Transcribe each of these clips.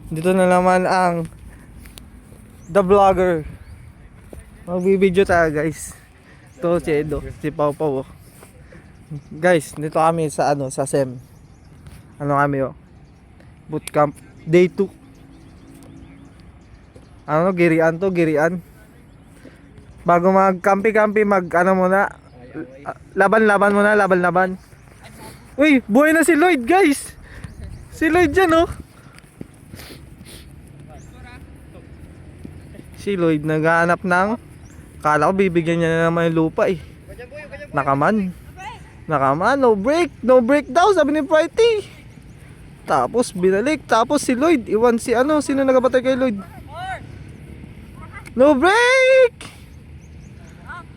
Dito na naman ang The Vlogger. Magbibideo tayo guys. Ito si Edo, si Pau Pau. Guys, dito kami sa sa SEM. Ano kami bootcamp day 2. Girian to, girian. Bago mag-campi-campi, muna. Laban-laban muna, laban-laban. Uy, buhay na si Lloyd, guys. Si Lloyd dyan, Si Lloyd naghahanap ng, kala ko bibigyan niya na naman yung lupa Nakaman, no break daw, sabi ni Frighty. Tapos binalik, tapos si Lloyd, iwan si sino nagabatay kay Lloyd? No break!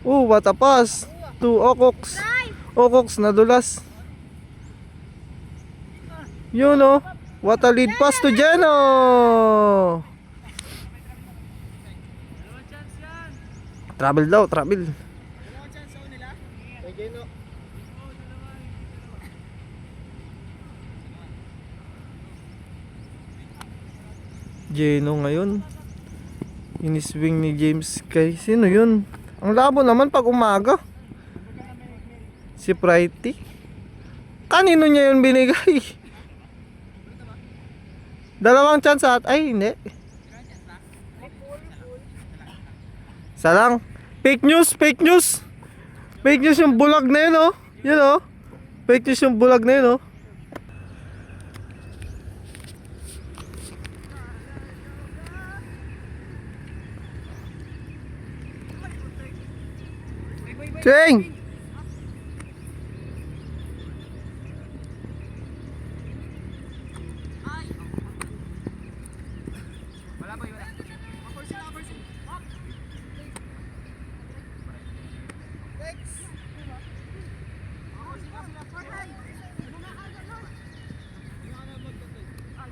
What a pass to Okox. Okox nadulas. Yun what a lead pass to Geno. Travel daw, travel. Geno ngayon. Iniswing ni James kay sino yun? Ang labo naman pag umaga. Si Frighty. Kanino niya yun binigay? Dalawang chance ay hindi. Salang. Fake news, fake news. Fake news yung bulag na yun Yun Fake news yung bulag na yun Cheng!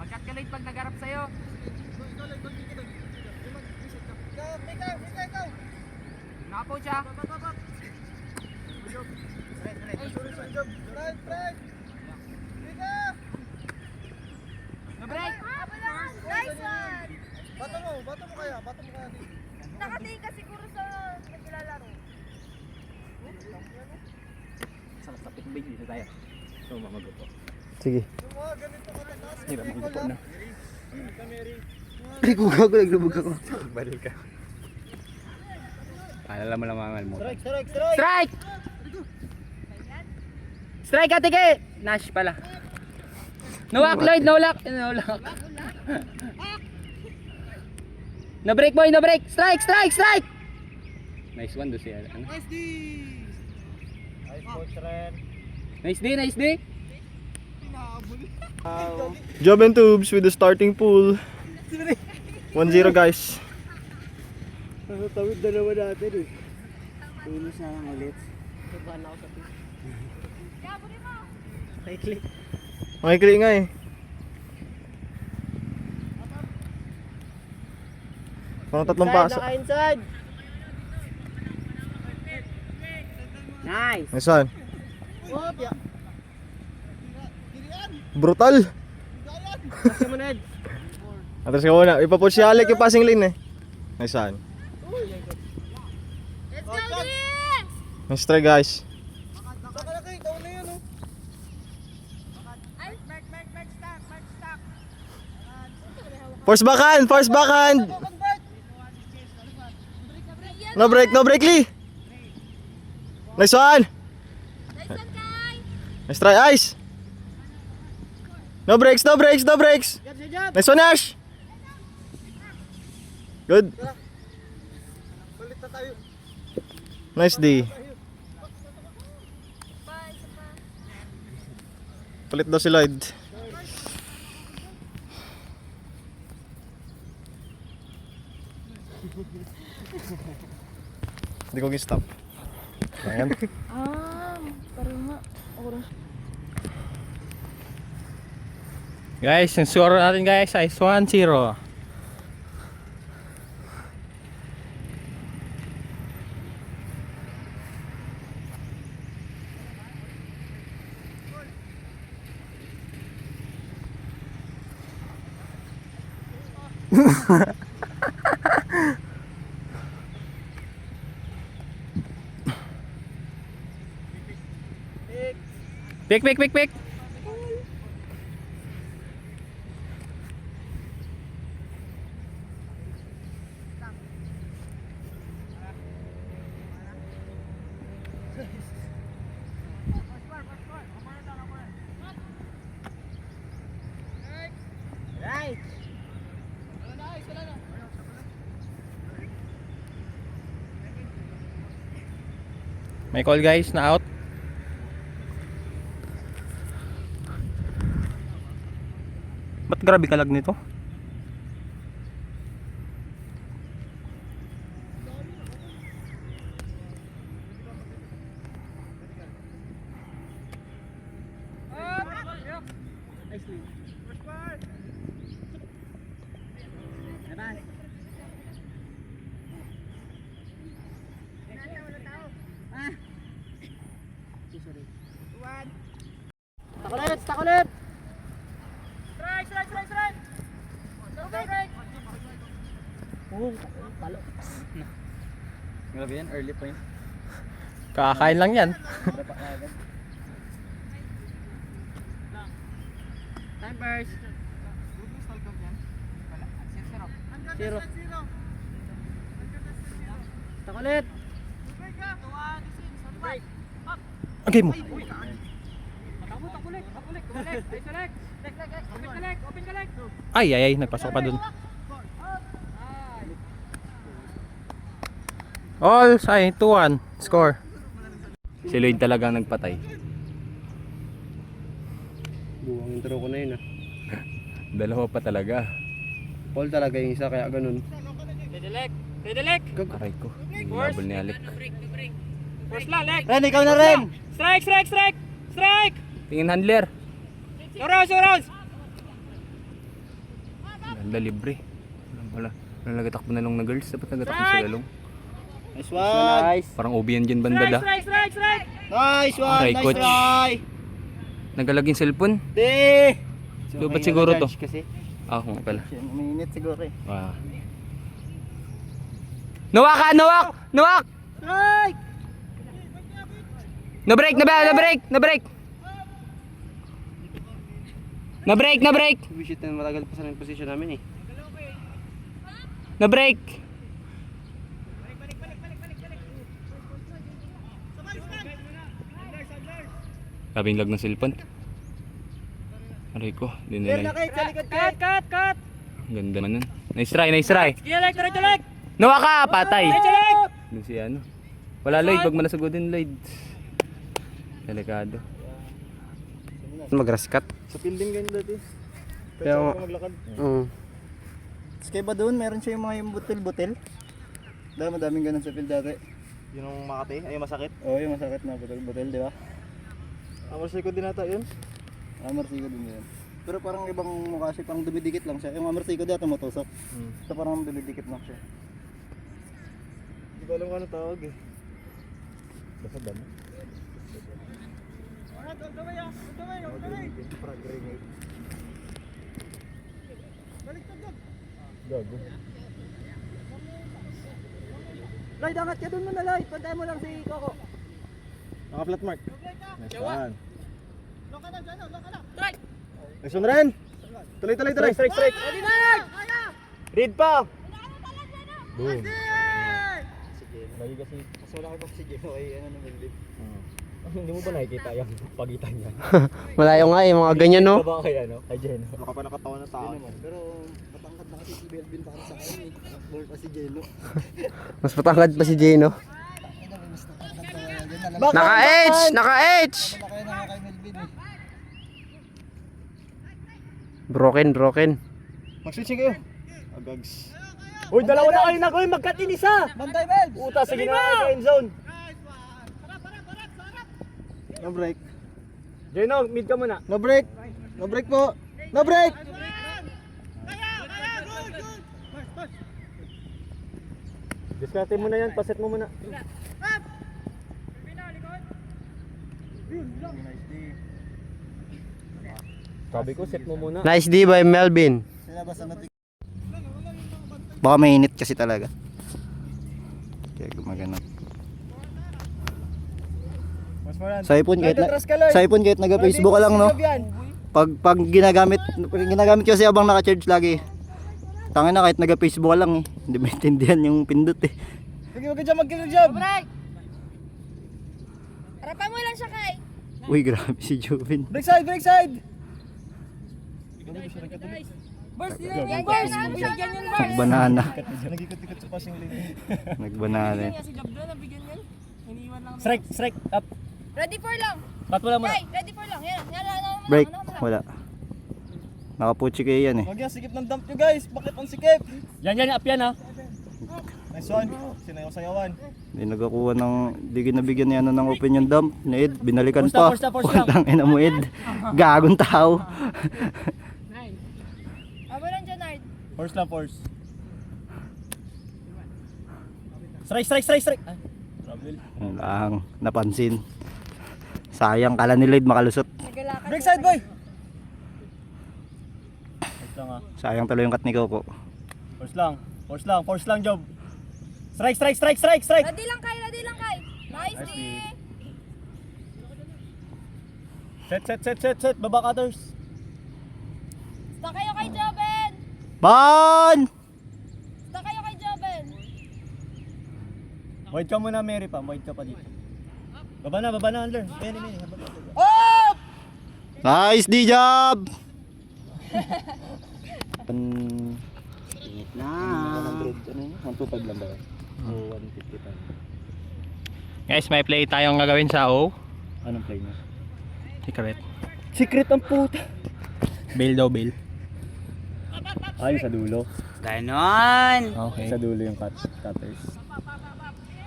Magkat-kalate pag nagharap sa'yo. Nakapo siya. Na-break! Nice one! Bato mo kaya Nakatingin ka siguro sa naglalaro. Sa tapik big dito tayo. So mamagupo. Sige. Hirap magupo na. Ay, kugago, naglubog ako. Balik ka. Paalala mo lang mangal mo. Strike! Strike! Strike ate ke! Nash pala. No lock Lloyd, no lock. No lock. No break boy, no break. Strike! Nice one do siya. Nice D! Nice coach Ren. Nice D. Job and Tubes with the starting pool. 1-0 guys. Tawid dalawa natin Tulos na lang ulit. Gabon mo! Makikli nga Parang tatlong paso. Inside! Nice! Nice one. Oh, yeah. Brutal. Kasi mo Ned. Atras ka muna. Ipapush si Alec yung passing lane Nice one. Let's go, Dean! Nice try guys. Ay, Mark, stop. Force backhand. No break, Lee. Nice one. Nice one, Kai! Nice try, Ice. No breaks. Nice one, Ash. Good. Nice D. Palit daw si Lloyd. Hindi ko gi-stop. Ayan. Parang nga. Guys, yung score natin guys ay 1-0. Pick, pick, pick, pick. Right. May call guys na out. Ba't grabe kalag nito? Takulit! Strike, strike, strike, strike! Strike! Grabe yan, early point. Kakain lang yan. Time burst. Zero. Takulit! Okay mo. Ay, ay, ay, nagpasok pa dun. All sign 2-1 score. Si Lloyd talagang nagpatay. Buwang intro ko na yun ah. Dalawa pa talaga. Paul talaga yung isa kaya ganun. Aray ko. Nabol ni Alec. Ren, ikaw na rin! Tingin handler. Ganda libre. Wala nagatakbo na lang na girls. Dapat nagatakbo sila lang. Nice one! Nice! Parang OB yan dyan banda da. Nice one! Aray, Nice coach. try! Nagalaging cellphone. Di! Lubat siguro to. Kasi Ah, kung pala. uminit siguro eh. Ah. Nawak ka! Nawak! Nawak! Strike! No break! No break! No break! No break! No break! No break! Visit na matagal pa sa ng position namin eh. No break! Labing lag ng cellphone. Aray ko, di nila. Cut! Ganda man nun. Nice try, nice try. Nawa ka, patay. Doon si ano. Wala Lloyd, wag mo nasagodin Lloyd. Delikado. Mag-raskat. Sa fielding ganyan dati. Kaya nga. maglakad. Tapos kaya ba doon, meron siya yung mga yung butil-butil. Dahil madaming ganun sa field dati. Yun ang Makati, ay masakit. Oo, yung masakit na butil-butil, di ba? Amarsi ko din ata yun. Amartico din yun. Pero parang ibang mukha siya, parang dumidikit lang siya. Yung amartico dati matusok. So parang dumidikit lang siya. Hindi ko alam kung ano tawag eh. Basta dami. Gago. Lloyd, angat ka doon muna, Lloyd. Pantay mo lang si Coco. Naka-flat mark. Nice one. Nice one rin. Tuloy. Strike. Read pa. Boom. Lagi kasi, mas wala kayo si Jeno ay ano naman din. Hindi mo ba nakikita yung pagitan niya? Malayo nga eh, mga ganyan no. Ba kay ano? Kay Jeno. Baka pa nakatawa ng tao. Pero matangkad na kasi si Belvin para sa kanya eh. Ball pa si Jeno. Mas patangkad pa si Jeno. Naka-edge! Naka-edge! Wala kayo na kay Melvin eh. Broken. Mag-switching kayo. Agags. Uy, dalawa na kayo na ko magkatin isa. Bantay, Belv! Puta, sige na kayo end zone. No break. Jeno, mid ka muna. No break! No break po! No break! Diskarte mo na yan, paset mo muna. Sabi ko, set mo muna. Nice D by Melvin. Sinabas na Baka mainit kasi talaga. Kaya gumagano. Sa iPhone kahit naga-Facebook ka lang, no? Pag ginagamit ko kasi abang naka-charge lagi. Tangin na kahit naga-Facebook ka lang eh. Hindi maintindihan yung pindot eh. Break! Harapan mo lang siya, Kai. Uy, grabe si Jovin. Break side! Burst yun, yan, burst. Bigyan yun, burst. Nagbanana. Nag-ikot-ikot sa passing lane. Nagbanana eh. Si Jablo, nabigyan yan. Iniwan lang. Strike, up. Ready for lang. Cut mo lang muna. Kai, ready for lang. Yan, yan. Break. Wala. Nakaputsi kayo yan eh. Huwag yan, sikip ng dump nyo guys. Bakit ang sikip? Yan, up yan ha. Nice one. Sinayaw-sayawan. Hindi nagkakuha ng, di ginabigyan niya ng opinion dump ni Ed, binalikan pa. Force lang. Walang ina mo Ed. Gagong tao. Aba lang dyan, Ard. Force. Strike. Ay, trouble. Lang, napansin. Sayang, kala ni Ed makalusot. Nagalakad. Break side boy! Force lang ha. Sayang tuloy yung cut ni Coco. Force lang job. Strike. Ready lang, Kai. Nice, D. Set. Baba cutters. Stop kayo kay Joben. Ban! Void ka muna Mary pa. Void ka pa dito. Baba na Andler. Many. Nice D-job! Init na. 125 lang ba? O 155. Guys, may play tayong gagawin sa O. Anong play niya? Secret ang puta. Bail daw, bail. Ay, sa dulo. Ganon. Okay. Sa dulo yung cutters.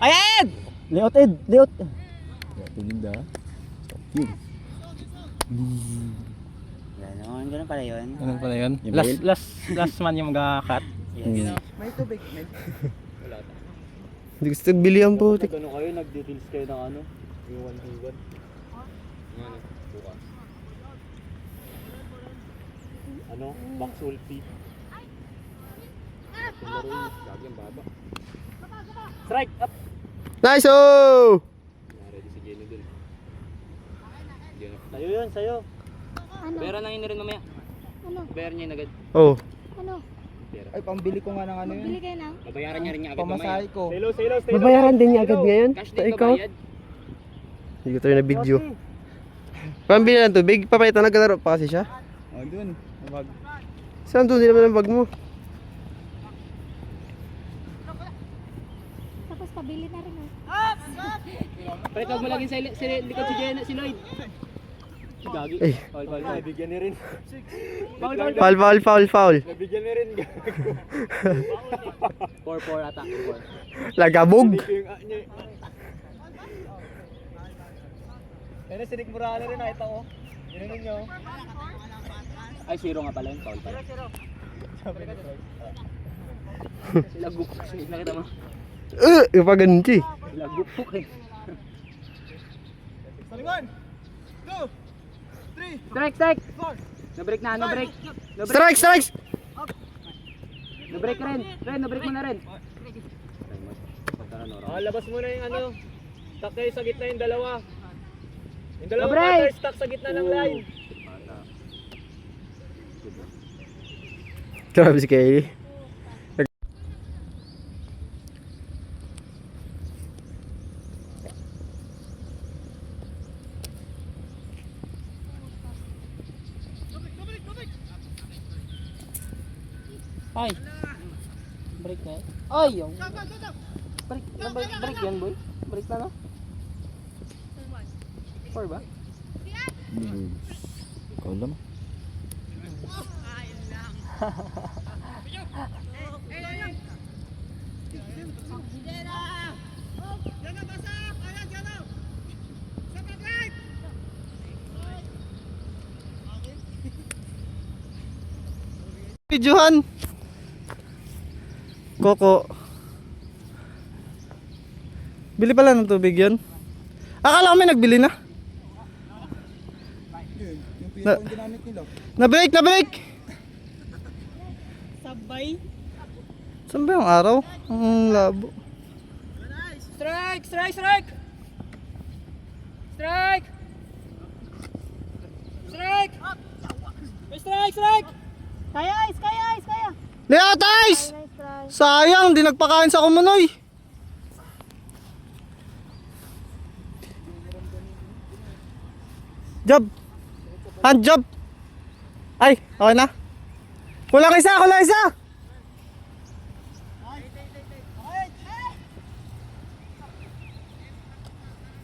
Ayan! Layout Ed. Layout. Tinda. Ganon pala yun. Ano pala yun? Yung Last man yung mag-cut. Yes. Hindi gusto nagbili ang putik. Ano kayo? Nag-details kayo ng ano? Yung 1v1. Ano? Bukas. Ano? Box ulti. Lagi ang baba. Strike! Up! Nice oh! Ready si Jenny dun. Sayo yun, sayo. Pera na yun rin mamaya. Ano? Bayaran niya yun agad. Oh. Ano? Ay, pambili ko nga ng ano yun. Bili kayo ng? Babayaran niya rin niya agad mamaya. ko. Silo. Babayaran din niya agad ngayon? Cash din babayad. Hindi ko tayo na video. Pambili ng tubig, papayita nagkalaro pa kasi siya. Oh, dun. Wag. Saan doon naman ang bag mo? Tapos pabili na rin. Pre, tawag mo lagi sa likod si Jenna, si Lloyd. Gagi. Ay. Foul. Nabigyan ni rin. Foul. Nabigyan ni rin. 4-4 ata. 4. Lagabog. Yung niya. Kaya si Rick Morales rin nakita ko. Yun nyo. Ay, 0 nga pala yun. Foul pala. Sila gupok. Nakita mo? Yung pa ganun siya eh. Sila gupok eh. Salingan! 2! 3! Strike! Na-break na. Strike! Na-break rin. Na-break mo na rin. Labas mo na yung ano. Stuck kayo sa gitna yung dalawa. Yung dalawa Abre! cutter stuck sa gitna ng line. Grabe si Kaylee. Ay. Break na. Ay, yung. Break yan, boy. Break na, no? 4 ba? Ikaw lang. Videohan. Coco. Bili pala ng tubig yun. Akala ko may nagbili na. Na break. Sabay. Saan ba yung araw? Ang labo. Strike! Strike! Strike! Strike! Strike! May strike! Strike! Kaya, Ice! Kaya, Ice! Kaya! Leotais! Nice try. Sayang, di nagpakain sa kumunoy. Job. Hand job. Ay, okay na. Kulang isa, kulang isa.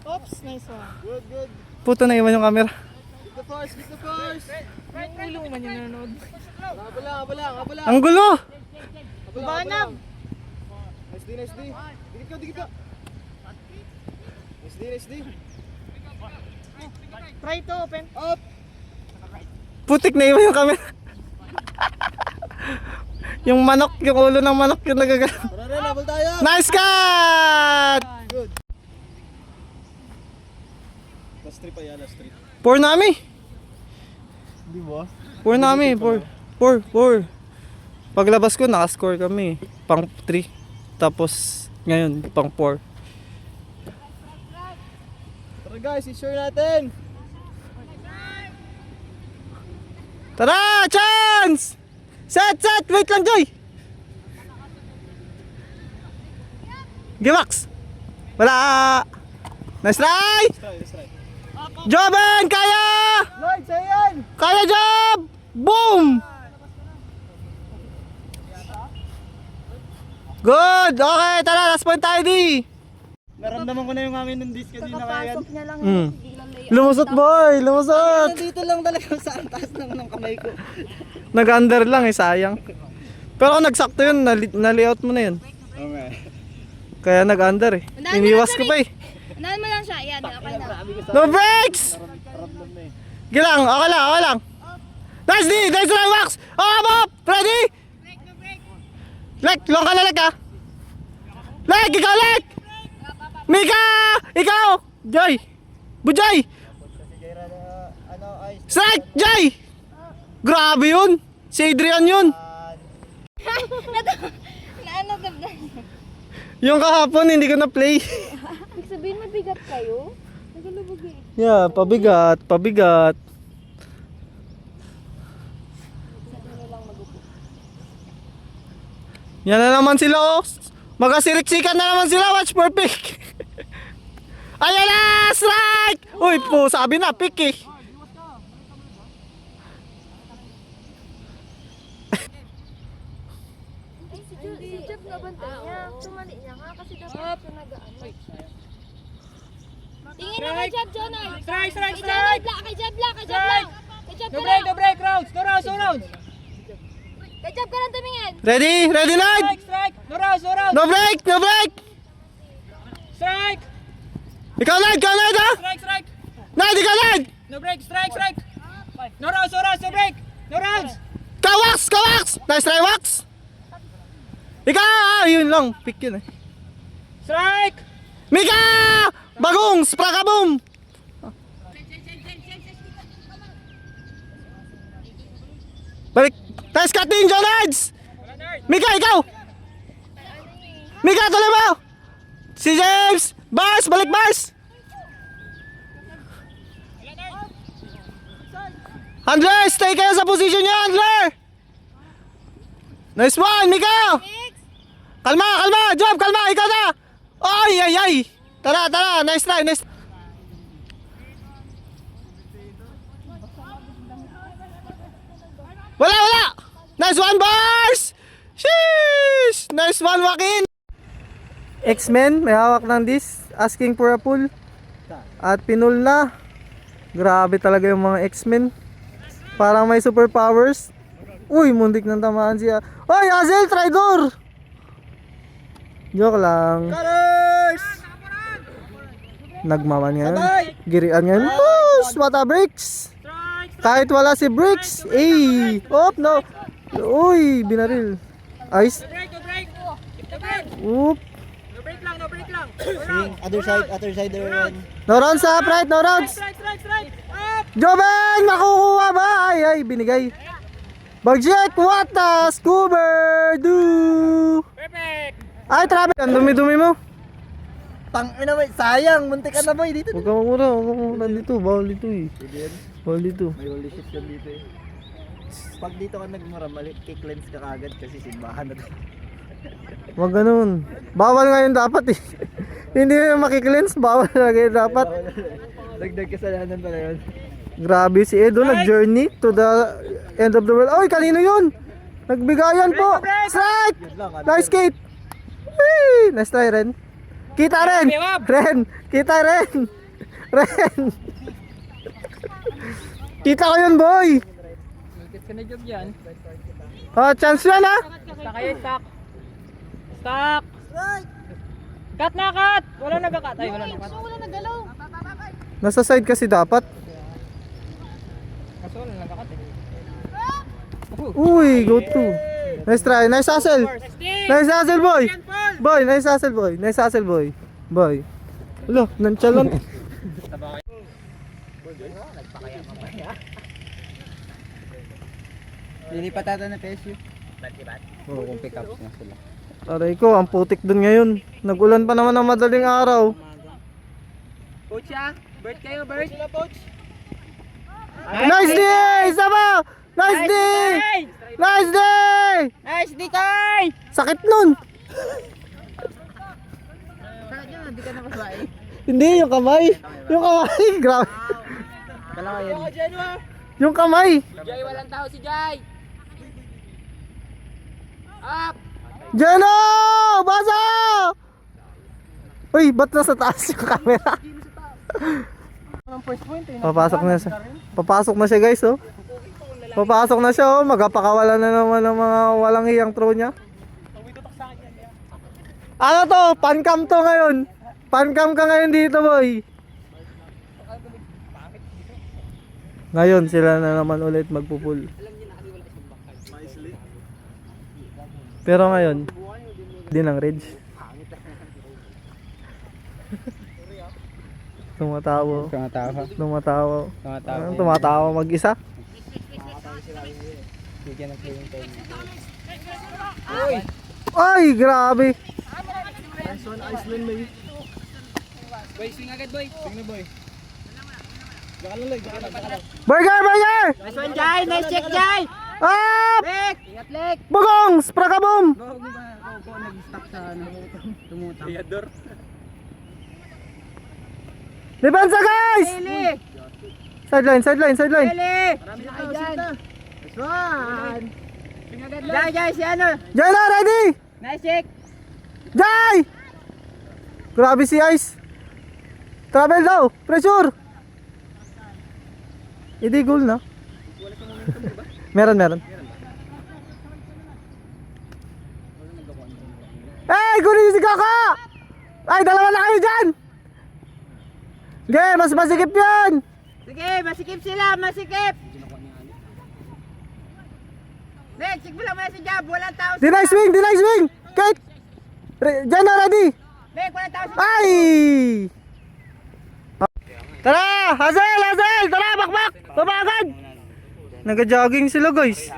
Oops, nice one. Good, good. Puto na iwan yung camera. Get the force, get the force. Yung ulo man yung nanonood. Habala. Ang gulo. Banam! Nice D, nice D. Dikit ka. Nice D. Try to open. Up! Putik na iwan yung camera. Yung manok, yung ulo ng manok yung nagagano. Tara rin, habol tayo. Nice cut! Good. Last 3 pa yan, last 3. Four nami. Di ba? Four nami, four. Paglabas ko, nakascore kami. Pang 3. Tapos, ngayon, pang 4. Tara guys, i-share natin. Tara! Chance! Set! Wait lang, Joy! Gimax! Wala! Nice try! Let's try. Joben! Kaya! Lloyd, sa'yo yan! Kaya, Job! Boom! Good! Okay, tara, last point tayo, di! Naramdaman ko na yung hangin ng disc kanina kaya yan. Kakapasok niya lang Mm. biglang layout. Lumusot, boy! Lumusot! Dito lang talaga sa taas ng kamay ko. Nag-under lang eh, sayang. Pero kung nagsakto yun, na-layout mo na yun. Okay. Kaya nag-under eh. Iniwas ko pa eh. Unahan mo lang siya. Yan, okay na. No breaks! Ramdam na eh. Gilang, okay lang. Nice D! Nice try, Wax! Up! Ready? Leg, long ka na leg ha? Leg! Ikaw leg! Mika! Ikaw! Joy! Bujoy! Strike! Joy! Grabe yun! Si Adrian yun! Naano ka ba? Yung kahapon hindi ko na-play. Ibig sabihin mabigat kayo? Nagalubog eh. Yeah, pabigat. Yan na naman sila oh. Magkasiriksikan na naman sila. Watch for pick. Ayan na! Strike! Uy po, sabi na, pick eh. Ay, si Jeff nabantay niya. Tumali niya nga kasi dapat siya nag-ano. Tingin na kay Jeff, Jonah. Strike! Kay Jeff lang. Kay Jeff lang. Kay Jeff No ka break, lang. no break, rounds! No rounds, no rounds! Kay Jeff ka lang tumingin. Ready? Ready, Lloyd? Strike! No rounds, no rounds! No break! No break! Strike! Ikaw, Lloyd! Ikaw, Lloyd, ha? Strike! Lloyd, ikaw, Lloyd! No break, strike! No rounds, no break! No rounds! Kawax! Nice try, Wax! Ikaw! Yun lang. Pick yun eh. Strike! Mika! Bagong! Spraka boom! Balik! Nice cutting, Jonards! Mika, ikaw! Mika, tuloy mo! Si James! Bars! Balik, Bars! Handler! Stay kayo sa position niyo, Handler! Nice one, Mika! Kalma! Job, kalma! Ikaw na! Ay! Tara! Nice try! Wala! Nice one, Bars! Sheesh! Nice one, Joaquin! X-Men, may hawak ng disc, asking for a pull. At pinul na. Grabe talaga yung mga X-Men. Parang may superpowers. Uy, mundik nang tamaan siya. Oy, Hazel, traitor! Joke lang. Cutters! Nagmaman ngayon. Girian ngayon. Push! What a bricks! Kahit wala si Bricks. Oh, no. Uy, binaril. Ice. Break, no break! No break! Oop. No break lang! No rounds! Other side there. No rounds up, right? No rounds. Strike! Up! Joben! Makukuha ba? Ay, binigay. Bagjek, what a scuba do? Ay, travel! Ang dumi-dumi mo. Tangina boy, sayang, muntik ka na boy dito. Huwag ka mamura dito. Bawal dito eh. Bawal dito. May holy shit yan dito eh. Pag dito ka nagmura, kick-cleanse ka kagad kasi simbahan na to. Huwag ganun. Bawal ngayon dapat eh. Hindi mo makikilens, bawal na ngayon dapat. Dagdag kasalanan pala yun. Grabe si Edo, nag-journey to the end of the world. Oy, kanino yun? Nagbigayan po. Strike! Nice skate! Whee! Nice try, Ren. Kita Ren! Ren! Kita Ren! Ren! Kita ko yun, boy! Oh, chance yan ha! Stock kayo, stock. Stock. Cut na, cut. Wala nagka-cut. Ay, wala nagka-cut. Wala nagalaw. Nasa side kasi dapat. Kaso wala nagka-cut eh. Uy, go to. Nice try, nice hustle. Nice hustle, boy. Boy, nice hustle, boy. Nice hustle, boy. Boy. Wala, nonchalant. Lilipat ata na PSU. Oo, kung pick ups na sila. Aray ko, ang putik dun ngayon. Nagulan pa naman ng madaling araw. Coach ah. Bird kayo, bird. Nice day! Sama! Nice day! Nice day! Nice, Dikoy! Sakit nun! Hindi ka nakaswai. Hindi, yung kamay. Yung kamay, grabe. Yung kamay. Jay, walang tao si Jay. Up! Jeno! Basa! Uy, ba't nasa taas yung camera? Papasok na siya. Papasok na siya, guys, oh. Papasok na siya, oh. Magpakawala na naman ng mga walang hiyang throw niya. Ano to? Pancam to ngayon. Pancam ka ngayon dito, boy. Ngayon sila na naman ulit magpupul. Pero ngayon, din ang Reds. Tumatawa. Tumatawa. Tumatawa. Tumatawa. Anong tumatawa mag-isa? Bigyan ng cleaning time. Ay, grabe. Boy, swing agad, boy. Burger, burger! Nice one, Jay. Nice check, Jay. Up! Lek! Ingat, Lek. Bugong! Sprakaboom! Depensa, guys! Pili! Sideline, sideline, sideline. Pili! Marami na kayo dyan. Nice one. Swing agad, Lek. Jay, Jay, si ano? Jay na, ready! Nice check. Jay! Grabe si Ice. Travel daw, pressure. Hindi goal na. Meron. Hey, kunin si Kaka! Ay, dalawa na kayo dyan! Okay, mas masikip yan! Sige, masikip sila, masikip. Lek, check mo lang muna si Jab. Walang tao. Deny swing! Kate! Dyan na, ready! Lek, walang tao. Ay! Tara! Hazel! Tara, bakbak! Babagad! Nag-jogging sila, guys.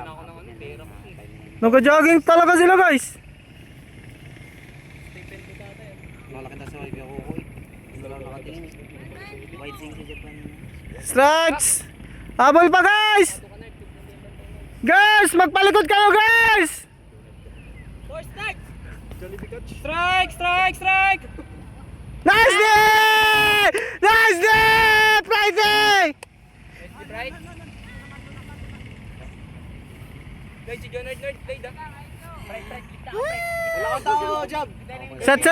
Nag-jogging talaga sila, guys. Strikes! Habol pa, guys! Guys! Magpalikod kayo, guys! Strike! Nice day! Nice day! Friday! Right? Guys, si John Nerd, play da. Set!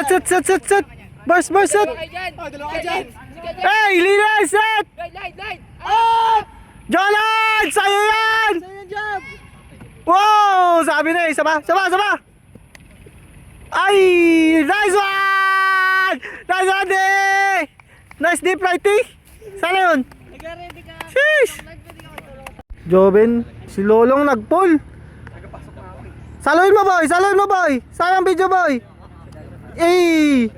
Burst! Set! Dalawa ka dyan. Hey! Leader! Set! Light! Up! Jolan! Sa'yo yan! Wow! Sabi na eh! Sama! Ay! Nice one! Nice one, day! Nice deep right, eh! Sana yun? Sheesh! Joven, si Lolong nag-pull. Saluhin mo, boy! Sayang video, boy! Eh!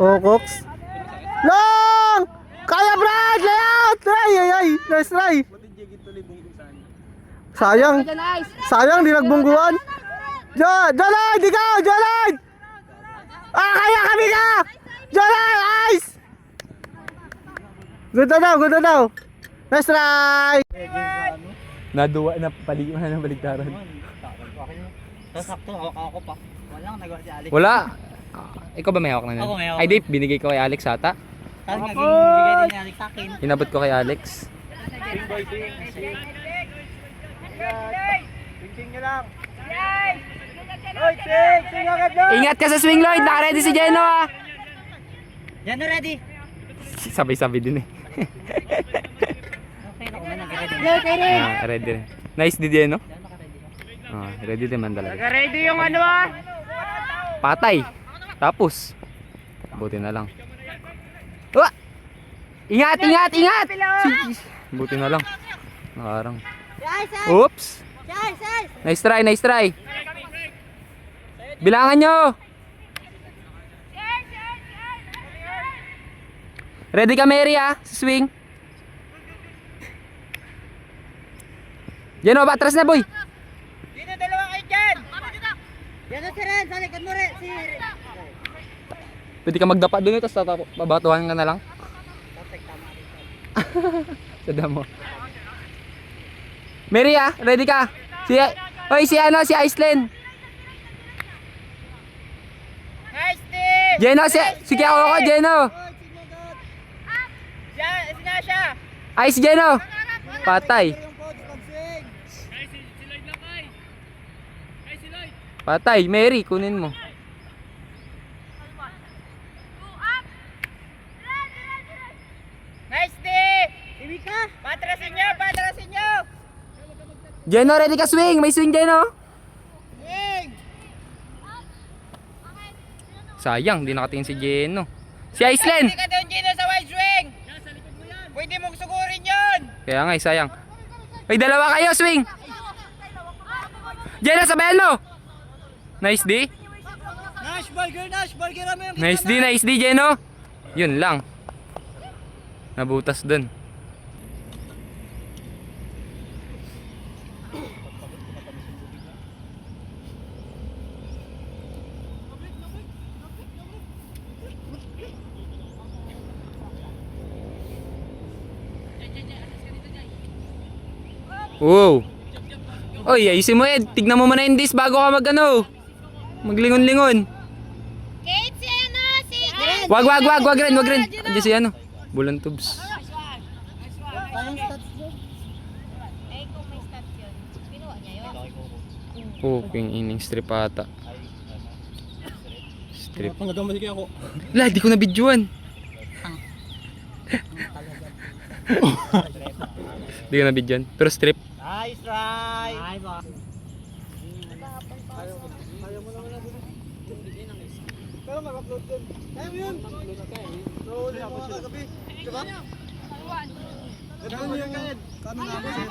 Oh, Cox. Long! Kaya, Brad! Layout! Ay! Nice try! Sayang, di nagbungguan. Jolad! Ikaw! Jolad! Kaya kami ka! Jolad! Ice! Good na daw! Nice try! Naduwa na paliwan ng baligtaran. Tapos sakto, hawak ako pa. Walang nagawa si Alex. Wala. Ikaw ba may hawak na? Ako may hawak. Ay, Dave, binigay ko kay Alex ata. Tapos naging bigay din ni Alex sa akin. Inabot ko kay Alex. Ting nyo lang. Ingat ka sa swing, Lloyd. Naka-ready si Jeno, ah. Yan na ready. Sabay-sabay din eh. Okay, ako man nag-ready. Ready rin. Nice di Jeno. Ready din man talaga. Ready yung ano ah. Patay. Tapos. Buti na lang. Uwa! Ingat! Buti na lang. Nakarang. Oops! Nice try! Bilangan nyo! Ready ka, Mary, ah? Sa swing. Jeno, atras na, boy! Dito, dalawa kayo dyan. Yan na si Ren, sa likod mo Ren. Si Pwede ka magdapa dun, tapos babatuhan ka na lang. Sa damo. Mary, ah, ready ka? Si Iceland. Nice team. Jeno, si Kiako ko, Jeno. Sinasha. Ice, Jeno. Patay. Patay, Mary, kunin mo. Nice team. Iwi ka. Patrasin nyo. Jeno, ready ka swing? May swing, Jeno. Sayang, di nakatingin si Jeno. Si Iceland. Hindi ka doon, Gino, sa wide swing. Pwede mong sugurin yun. Kaya nga, sayang. Ay, dalawa kayo, swing. Jeno, sabayan mo. Nice D. Nash burger namin. Nice D, Jeno. Yun lang. Nabutas dun. Wow. Oy, ayusin mo, Ed. Tignan mo muna yung disc bago ka maglingon-lingon. Kate, si ano? Si Wag rin. Andiyan si ano. Bulan tubes. Ay, kung may stats yun. Pinuha niya yun. Oh, king inning strip ata. Strip. Nagkamali ako. La, di ko na videoan. Di ko na videoan. Pero strip. Nice try. Pero mag-upload din. Kaya mo yun. Roll yung mga kagabi. Diba? Ganun yung ganun. Kami nga mo siya.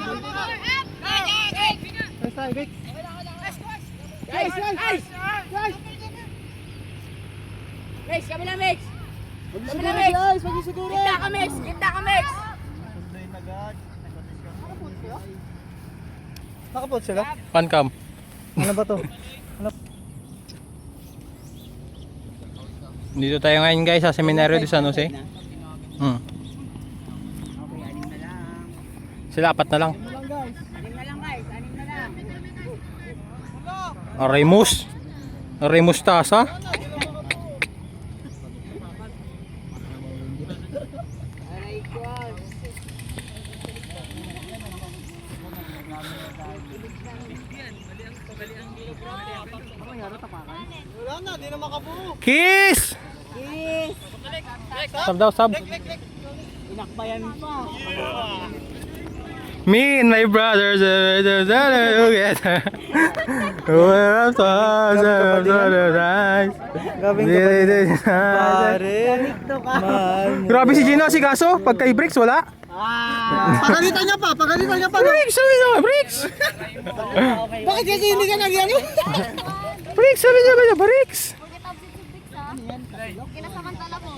Nice try, Vic. Mix, kami na mix. Mag-siguro guys, mag-siguro. Kita ka mix. Nakapot sila? Pancam. Ano ba to? Dito tayo ngayon guys sa Seminario de San Jose. Sila apat na lang. Remus Tasa. Wala na, di na makabuo. Kiss! Sub daw, sub. Inakbayan pa. Me and my brothers together. We're up to Gabing Grabe si Gino, si Kaso. Pag kay Bricks, wala. Pagalitan niya pa. Bricks, sabi niya, Bricks. Bakit kasi hindi ka nagyani? Bricks, sabi niya, Bricks. Kinasamantala mo.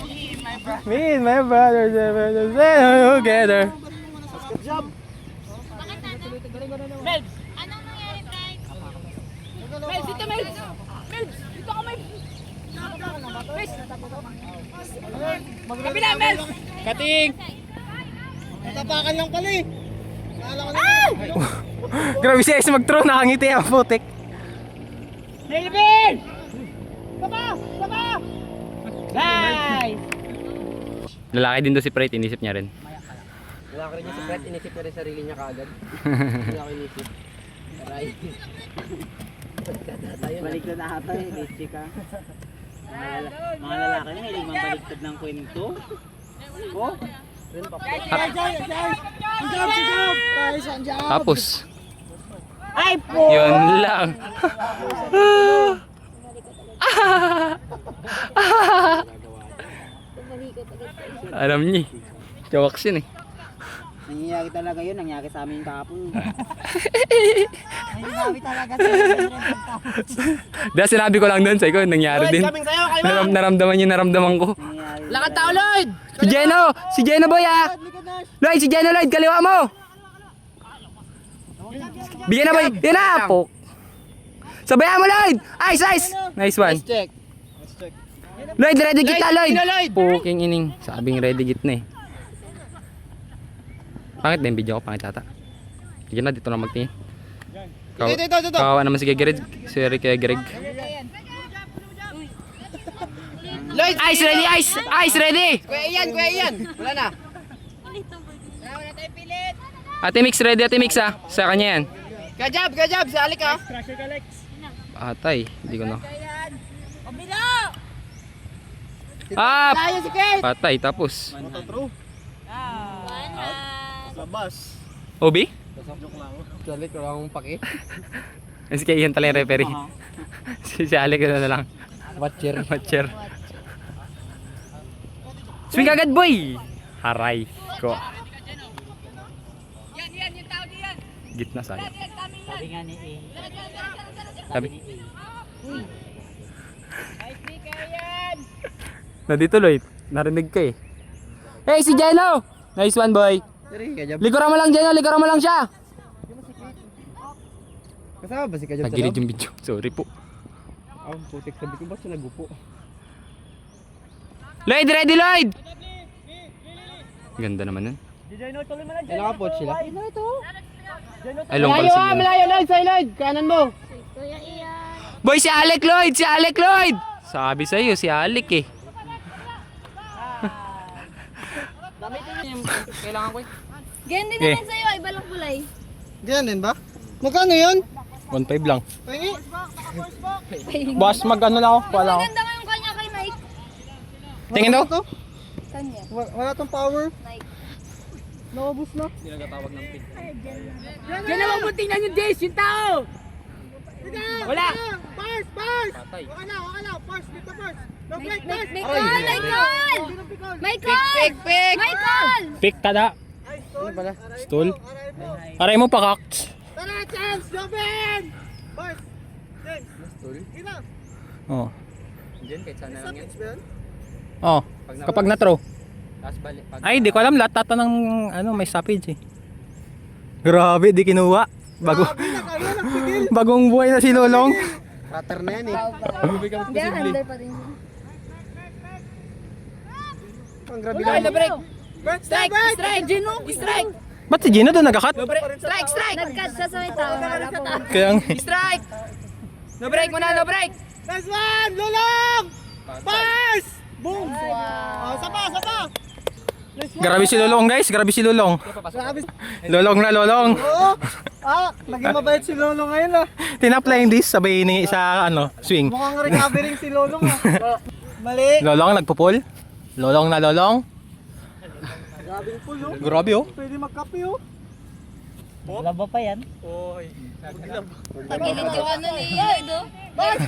Me and my brothers together. Anong nangyari, guys? Kating! Natapakan lang pala eh. Grabe si Ace mag-throw, nakangiti ang putik. Melvin! Saba! Saba! Nice! Lalaki din daw si Pret, inisip niya rin. Wala ka rin yung secret, inisip niya rin sarili niya kaagad. Hindi ako inisip. Aray. Baliktad na hata eh, inisip ka. Mga lalaki na hilig mabaliktad ng kwento. Oh? Tapos, Ay po! yun lang. Tumalikot agad kayo. Alam niya eh. Jawaks yun eh. Nangyayari talaga yun, nangyari sa amin kahapon. Dahil sinabi ko lang doon sa ikaw, nangyari din. Naramdaman niya, naramdaman ko. Lakad tao, Lloyd! Si Geno boy ah! Lloyd, si Geno Lloyd, kaliwa mo! Bigyan na boy, yun na! Pok. Sabayan mo Lloyd! Ice, ice! Nice one. Check. Lloyd, ready kita Lloyd! Poking ining, sabing ready git na eh. Pangit na yung video ko, pangit ata. Sige na, dito na magtingin. Kawawa naman si Greg. Sorry kay Greg. Lloyd! Ice ready, ice! Ice ready! Kuya Ian! Wala na. Ate Mix ready, Ate Mix ah. Sa kanya yan. Kajab! Sa alik ha! Atay, hindi ko na. Ah! Patay, tapos. Labas. Obi? Sa alik, wala akong paki. Si kay Ian tala yung referee. Si Alec na lang. Watcher. Watcher. Swing agad boy! Haray ko. Gitna sana. Sabi nga ni A. Sabi. Nandito Lloyd. Narinig ka eh. Hey si Jeno! Nice one boy. Likuran mo lang Jeno, likuran mo lang siya. Kasama ba si Kajab? Nagilid yung video. Sorry po. Ang putik, sabi ko ba siya nagupo? Lloyd, ready Lloyd! Ganda naman nun. Kailan ka po sila? Ay, long ball sige. Malayo Lloyd! Sa'yo Lloyd! Kanan mo! Kuya Ian. Boy, si Alec Lloyd! Si Alec Lloyd! Sabi sa'yo, si Alec eh. Kailangan ko eh. Ganyan din Okay. naman sa'yo, iba lang kulay. Ganyan din ba? Magkano yun? 1.5 lang. Pahingi. Boss, mag-ano lang ako, wala ako. Maganda nga yung kanya kay Nike. Tingin daw? Kanya, Wala tong power. Nike. Naubos na. Diyan naman mo tingnan yung Jace, yung tao! Wala! Pars! Waka na! Pars! Dito pars! No break! Pars! Michael! Michael! Michael! Pick tada. Stool. Aray mo pa kaks. Tara! Chance! Joven! Pars! Ina! Oh. Diyan, kahit sana lang yan. Oh. Kapag na-throw. Tapos balik. Ay, di ko alam lahat tata ng ano, may stoppage eh. Grabe, di kinuha. Bagong buhay na si Lolong. Cutter na yan eh. Hindi, under pa rin yun. Ang grabe Ay, na break! Strike! Gino! Strike! Ba't si Gino doon nagkakat? Strike! Nag-cut siya sa may tao. Wala po. Kaya nga. Strike! No break muna, no break! Last one! Lulong! Pars! Boom! Oh, sapa! Grabe si Lolong guys, grabe si Lolong. Grabe. Lolong na Lolong. Oo! Naging mabait si Lolo ngayon ah. Tinaplaying this, sabay ni sa ano, swing. Mukhang recovering si Lolong ah. Mali. Lolong nagpupul. Lolong na Lolong. Grabing full oh. Grabe oh. Pwede magkape oh. Laba pa yan. Oy. Pagilid yung ano ni Lloyd, oh. Pars!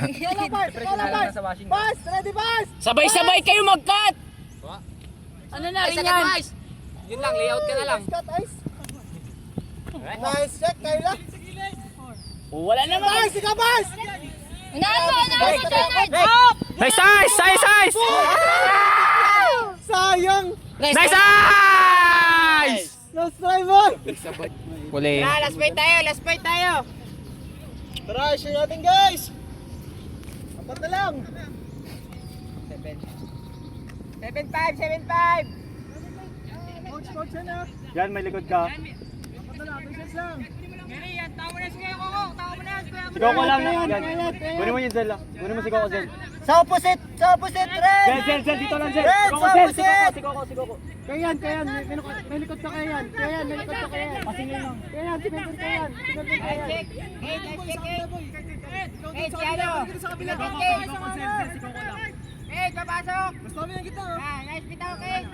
Pars! Ready Pars! Sabay-sabay kayo mag-cut! Ano na rin yan? Yun lang, layout ka na lang. Cut ice. Nice check Kayla. Wala naman! Pars! Ikaw Pars! Unahan mo, Leonard! Nice ice, nice ice. Sayang! Nice ice! Last try mo! Huli. Last fight tayo! Tara, share natin guys! Apat na lang! 7-5! Coach yan ah! Yan, may likod ka. Sigaw ko lang. Yan. Kunin mo yun, Zel ah. Kunin mo sigaw ko, Zel. Sa opposite, Red! Zel, dito lang, Zel. Red, Sigaw ko, sa Zel. opposite! Sigaw ko. Kayan. May likod ka, Kayan. Pasingin lang. Kayan. Hey, papasok! Gusto mo yung kita oh. Ah, nice bitaw, Kate!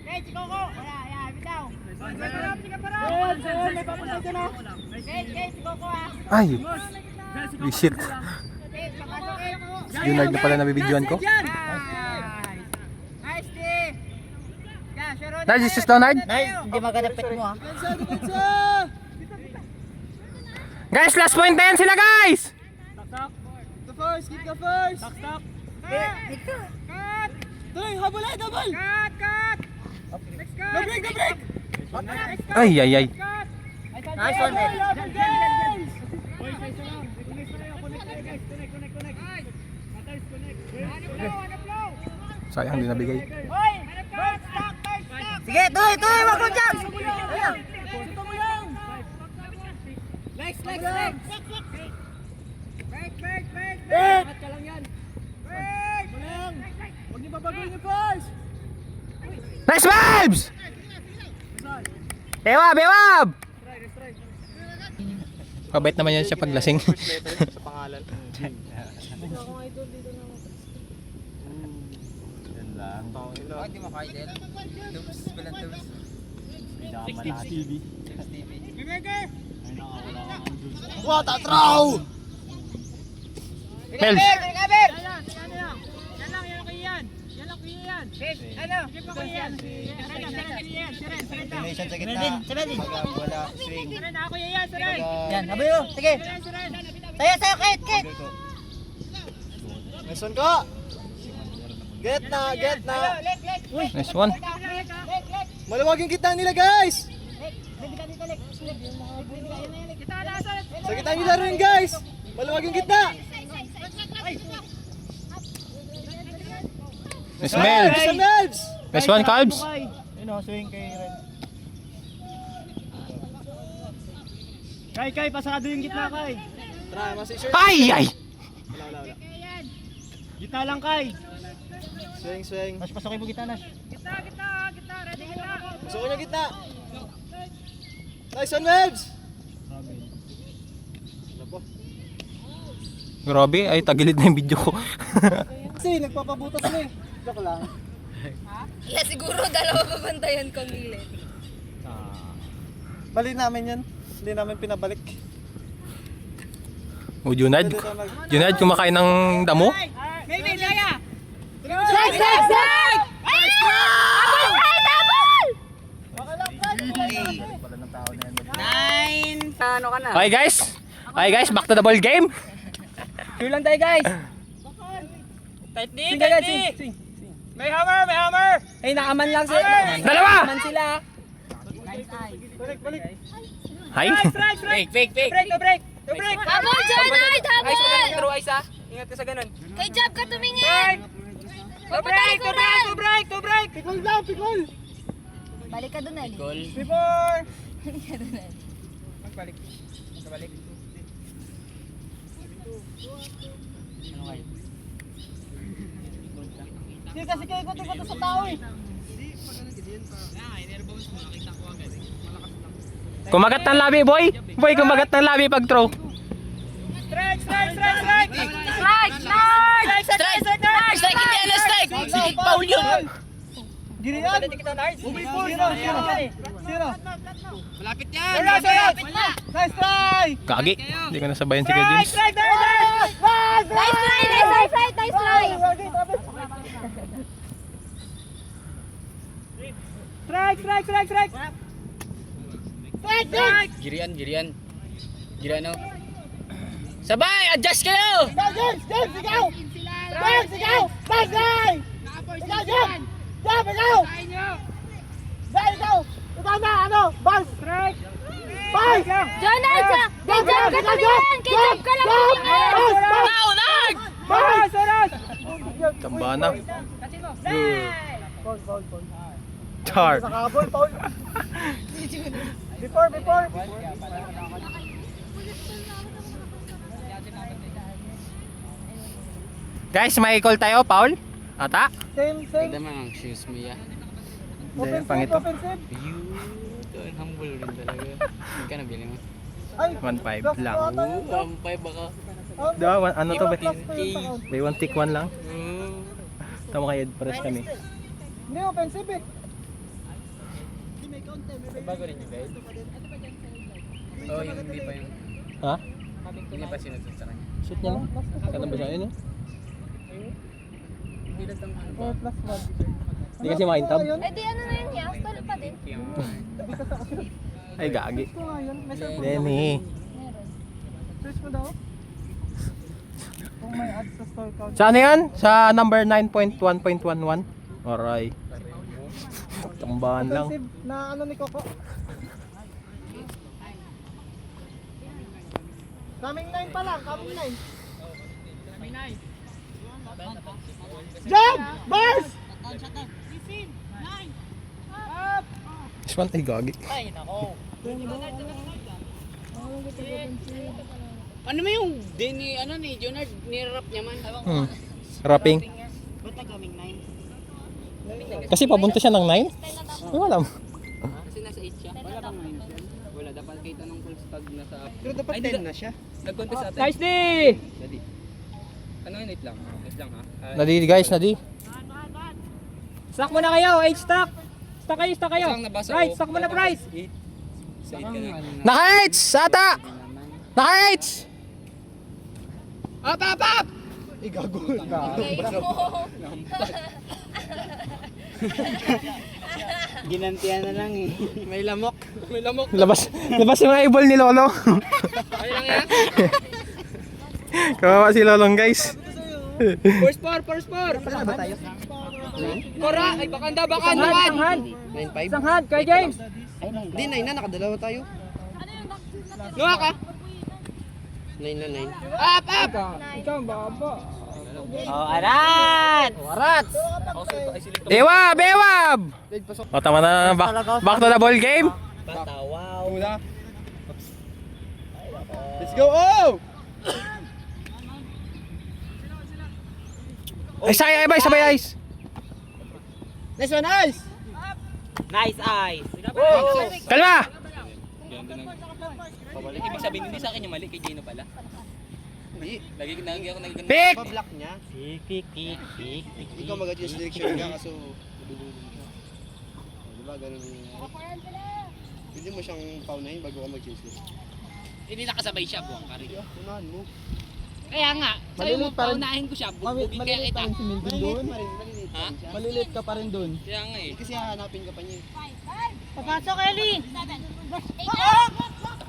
Kate, si Coco! Wala, yan, bitaw! May papunta ka na. Kate, si Coco ah! Ay! Shit. Kate, papasok, Kate! Junard na pala nabibidyoan ko. Nice! Nice, Steve! Yeah, sure, Nard, this is Leonard. Hindi maganda-pet mo ha. Depensa! Guys, last point na yan sila guys! The first, keep the first! Cut! Tuloy, habol ay, double! Cut! Next cut! No break! Ay, ay, ay. Cut! Nice one, Red. Sayang din nabigay. Hoy! Cut! Stop! Sige, tuloy, wag mo dyan! Legs! Break! Angat ka lang yan! Malang! Huwag niyo babaguhin yung first! Nice vibes! Bewab! Mabait naman yan siya paglasing. Sa pangalan. Hindi mo kaya din. Steve TV. What a throw! Mels. Yan lang kuya yan. Ano? Sige pa kuya yan. Donation sa gitna. Wala, swing. Ako yan, Suren. Yan, abayo, sige. Tayo, Kate. Meson ko! Get na! Nice one. Maluwag yung kita nila guys! Sa kita nila rin guys! Maluwag yung kita! Nice Mels. Sa Melbs! Nice one, Carbs. Swing kay Red. Kay, pasado yung gitna kay! Tara, masisure! Ay! Wala. Gitna lang kay! Swing. Nash, pasokin mo gitna, Nash. Kita, ready kita. Gusto ko yung gitna! Nice one, Melbs! Grabe, ay tagilid na yung video ko. Kasi nagpapabutas na eh. Joke lang. Yeah, siguro dalawa babantayan ko gilid. Bali namin yan. Hindi namin pinabalik. O Junard kumakain ng damo? Maybe, Laya. Okay guys, back to the ball game. Sure lang tayo, guys. Tight di. May hammer. Ay, nakaman lang sila. Dalawa! Nakaman sila. Hi. Strike. Break. Habol, Jonard! Habol! Throw ice ah. Ingat ka sa ganun. Kay Jab ka tumingin! To break. Pikol! Balik ka dun, Ali. Before! Balik ka dun, Ali. Magbalik. Hindi kasi kayo ikot sa tao eh. Kumagat ng labi, boy. Boy, kumagat ng labi pag throw. Strike. Strike! Strike! Hindi ano strike! Foul yun! Girian! Kita Nars. Zero! Malapit yan. Malapit na! Nice try! Kagi. Hindi ko nasabayan si Kuya James. Nice try! Strike. Girian oh. Sabay, adjust kayo! James! Sigaw! Sigaw! Ikaw na! Bang! Strike. Jonah, kay Jab ka lang yan! Kay Jab ka lang yan! Tamba na. Char. Before. Guys, may call tayo, Paul? Ata? Same. naman ang shoes mo ya. Hindi, pang ito. Doon, humble rin talaga. Hindi ka nabili mo. 1.5 lang. Ang 5 baka. Diba, ano to ba? May one tick one lang. Tama kay Ed, pares kami. Hindi, offensive eh. Bago rin yung guide. Oo, yung hindi pa yung... Ha? Hindi pa sinusot sa kanya. Shoot niya lang. Kaya ba siya yun? Hindi lang ang ano ba? Hindi kasi makintab. Eh di ano na yun niya, stall pa din. Ay, gagi. Ito nga yun. May surprise. Lenny. Search mo daw. Kung may ads sa store count. Saan yan? Sa number 9.1.11? Aray. Tambahan lang. Offensive na ano ni Coco. Coming 9 pa lang, coming 9. Jump! Bars! This one, ay gagi. Ano mo yung ni ano ni Jonard ni-rap niya man? Rapping. Kasi papunta siya ng 9? Ay, wala. Kasi nasa 8 siya. Wala bang 9 siya? Wala dapat kita nung full stag nasa Pero dapat 10 na siya. nag-contest atin. Nice D! Dali. Ano yun, 8 lang. 8 lang ha. Nadi guys, nadi. Stack muna kayo, stack! Stack kayo! Isang nabasa Right, ko. stack muna price! 8. Sa 8 ka na. Naka-heights! Ata! Naka-heights! Up, up, up! Ginantihan na lang eh. May lamok. May lamok. Labas yung mga ibol ni Lolo. Ay lang yan. Kawawa si Lolong guys. First four. Saan ba tayo? Kora! Ay, bakanda. Sanghad! 9-5. Sanghad, kay James! Hindi, 9 na. Nakadalawa tayo. Luha ka. 9 na 9. Up, up! Ikaw, baba. Bewab! Bewab! O, tama na. Back to the ball game. Let's go! Oh! Ay, sabay ice. Nice one, Ice! Nice eyes! Kalma! Ibig sabihin, hindi sa akin yung mali. Kay Gino pala. Hindi. Lagi ako nagiging... Pick! Block niya. Ikaw mag-adjust direction ka kaso madudulong siya. Diba ganun ang nangyayari? Pwede mo siyang paunahin bago ka mag-change list. Hindi nakasabay siya. Buwang ka rin. Unahan mo. Kaya nga. Sabi mo, Maliliit pa rin. paunahin ko siya. Bubugin kaya kita. si Milton doon. Maliliit Ha? Maliliit ka pa rin doon. Kaya nga eh. Kasi hahanapin ka pa niya. Papasok, Ellie!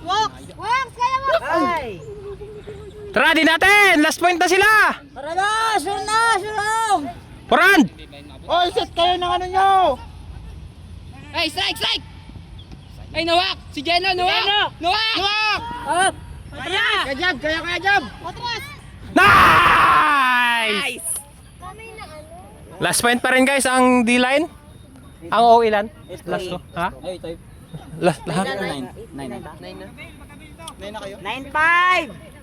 Walk! Walk! Kaya mo! Tara, di natin! Last point na sila! Tara na! Sure na! Puran! Oh, set kayo ng ano nyo! Hey, strike! Ay, nawak! Si Geno, nawak! Nawak! Up! Kaya! Kaya jab! Atras! Nice! Kami na ano? Last point pa rin guys ang D-line. Ang O ilan? Last to. Ha? Ay, type. Last lahat. 9 na. 9 na kayo? 9-5!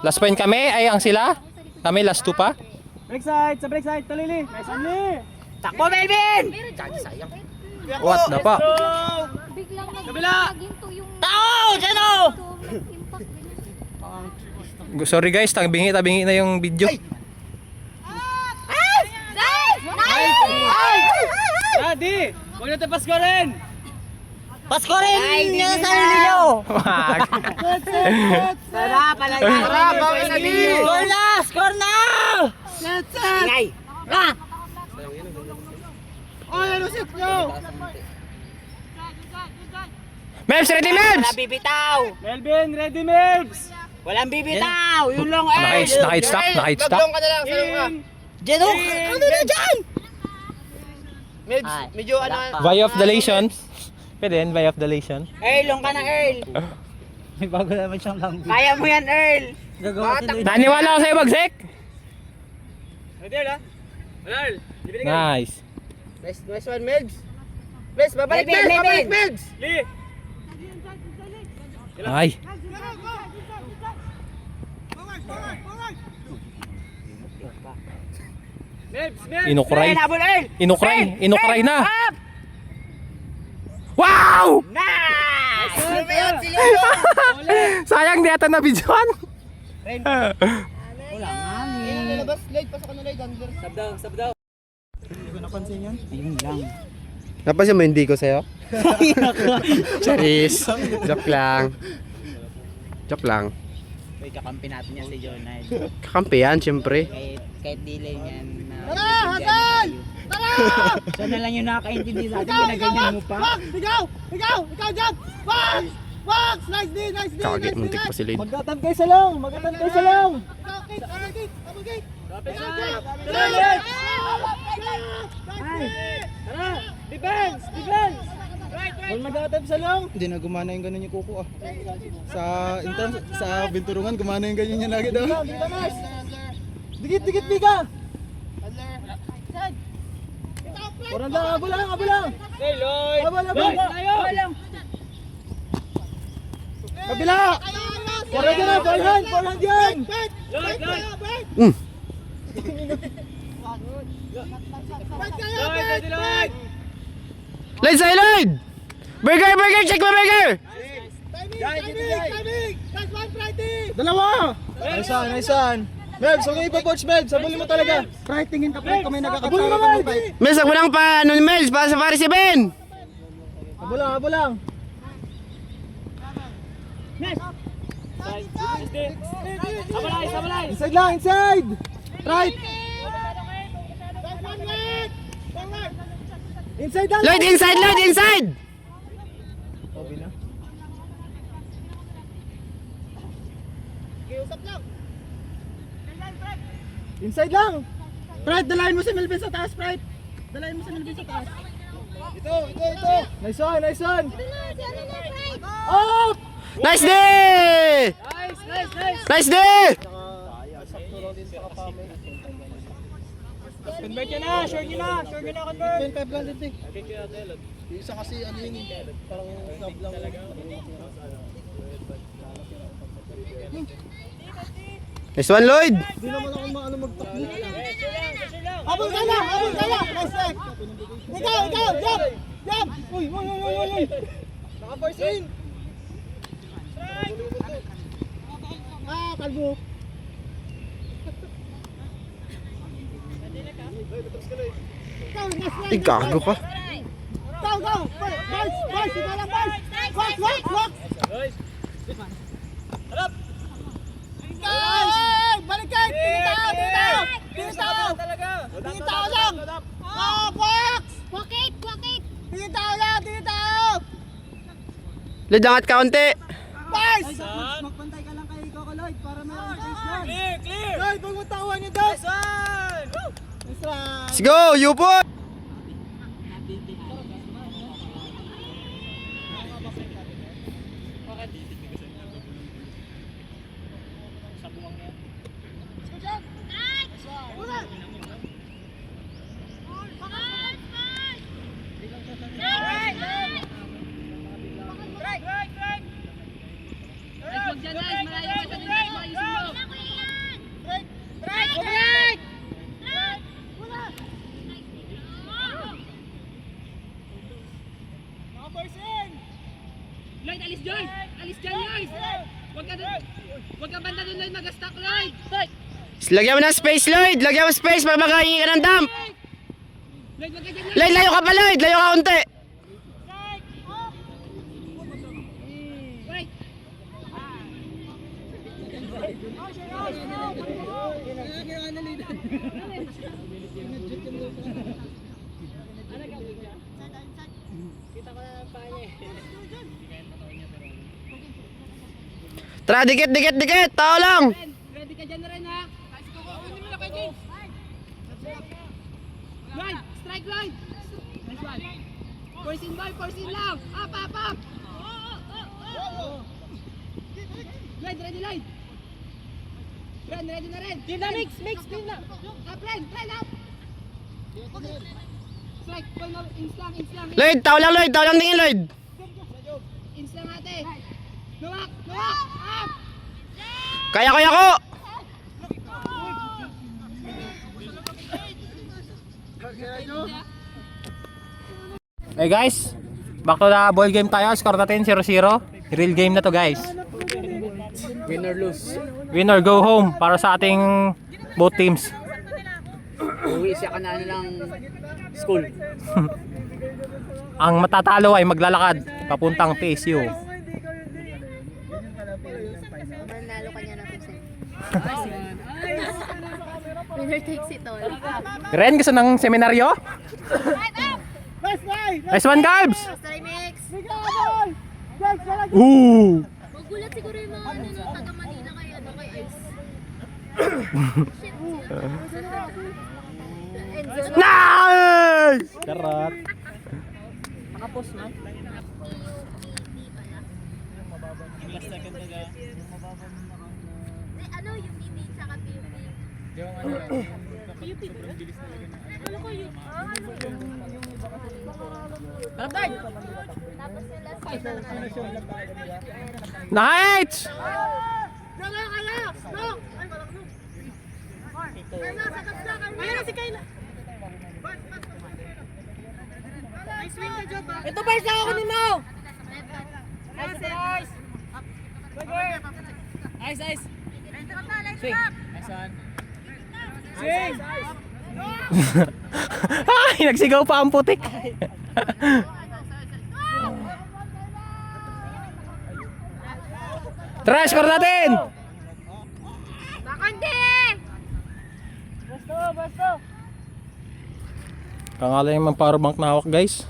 Last point kami ay ang sila. Kami last two pa. Break side! Sa break side! Talili! Nice one, Lee! Takbo, Melvin! What the pa? Biglang naging to yung... Tao! Jano! Impact din. Sorry guys, tabingi na yung video. Daddy! Huwag natin pasko rin! Pasko rin! Yung sarili nyo! Wag. Tara, palagay! Tara, bakit na di? Score na! Score na! Ingay! Ha! Oh, ano set nyo? Mebs, ready Mebs! Walang bibitaw! Melvin, ready Melvs! Walang bibitaw! Yung long Naka-hit stock. Baglong ka na lang, sayo ka. Jeno! Ano na dyan? Melvs, medyo ano... Violations. Pwede yan, by affiliation. Earl, long ka na Earl. May bago naman siyang language. Kaya mo yan Earl. Gagawa si Lloyd. Naniwala ako sa'yo, Bagsek! Ready Earl ha? Earl. Nice. Nice one, Melgs. Melgs, babalik Melgs, babalik Melgs. Lee. Ay. Melgs, Melgs. Inukray. Earl, habol Earl. Inukray na. Up. Wow! Nice! Sayang di ata na videoan. Lalabas, Lloyd, pasok ka na Lloyd, under. Sabdaw. Napansin mo hindi ko sa'yo? Charis. Joke lang. Joke lang. Uy, kakampi natin yan si Jonard. Kakampi yan, syempre. Kahit delay niyan. Tara, Hasan! Tara! Siya na lang yung nakakaintindi sa atin, ginaganyan mo pa. Ikaw dyan! Box! Nice D! Kagi, muntik pa si Lloyd. Magatan kayo sa long! Magatan kayo sa long! Defense! Defense! Huwag mag-atap sa long! Hindi na gumana yung ganun yung kuko ah. Sa binturungan gumana yung ganyan yung lagi daw. Dikit, Biga! Orang lang, abo lang! Hey, Lloyd! Abol! Kabila! Forehand yan! Lloyd! Lloyd! Lloyd sa'yo, Lloyd! Burger! Check mo, burger! Dalawa! Nice one! Melbs, huwag yung ipapoach, Melbs. Sabulin mo talaga. Right, tingin ka, Fred. Kung may nagkakapsara ka mo, Fred. Mels, ako lang pa, ano ni Mels, para sa pare si Ben! Abo lang. Sabalay! Inside lang, inside! Right! Inside lang! Lloyd, inside! Inside lang! Fred, dalahin mo si Melvin sa taas, Fred! Dalahin mo si Melvin sa taas. Ito! Nice one! Up! Nice day! Nice day! Convert ka na! Sure ka na! Convert! 25 lang din, isa kasi ano yun parang snap lang. Nice one, Lloyd! Hindi naman ako maano magtakbo. Habol ka lang! Nice leg! Ikaw! Jump! Uy! Naka-force in! Kalbo! Ay, gago ka. Go! Boys! Ikaw lang, boys! Box! Balik ka! Tingin tao lang! Box! Wakit! Tingin tao lang! Lloyd, angat ka konti! Boys! Magpantay ka lang kay Coco Lloyd para mayroong space yan. Clear! Lloyd, huwag mo tawan niyo daw! Nice one! Nice one! Let's go, Yupo! Lloyd, alis dyan! Alis dyan, Lloyd! Huwag ka banda doon, Lloyd, mag-stack, Lloyd! Lagyan mo ng space, Lloyd! Lagyan mo space para makahingi ka ng dump! Lloyd, huwag ka dyan, Lloyd, layo ka pa, Lloyd! Layo ka konti! Right! Tara, dikit! Tao lang! Ready ka dyan na rin, ha? Kunin mo na kay James! Lloyd, strike, Lloyd! Nice one! Force in ball, force in lang. Up, up, up. Lloyd, ready, Lloyd. Ren, ready na rin. Game na, mix, game na. Up, Ren, up. Strike, ball na, ins lang. Lloyd, tao lang tingin Lloyd. Ins lang ate. Luwak, up. Kaya ko. Hey guys, back to the ball game tayo. Score natin 0-0. Real game na to guys. Win or lose. Win or go home para sa ating both teams. Uwi siya ka na ng school. Ang matatalo ay maglalakad papuntang PSU. Manalo ka niya ng percent. Winner takes it all. Ren, gusto ng seminaryo? Nice one, Garbs! Try mix. Ooh! Magulat siguro yung mga ano no, taga Manila kay Ice. Enzo. Nice! Karat. Ano yung BB tsaka PUP? PUP ba? Ano ko yun? Tapos yung last fight na Nice! Ito pa isa ako ni Mo. Ice. Swing. Swing. Ay, nagsigaw pa ang putik. Trash score natin! Bakante! Kangalay yung powerbank na hawak guys.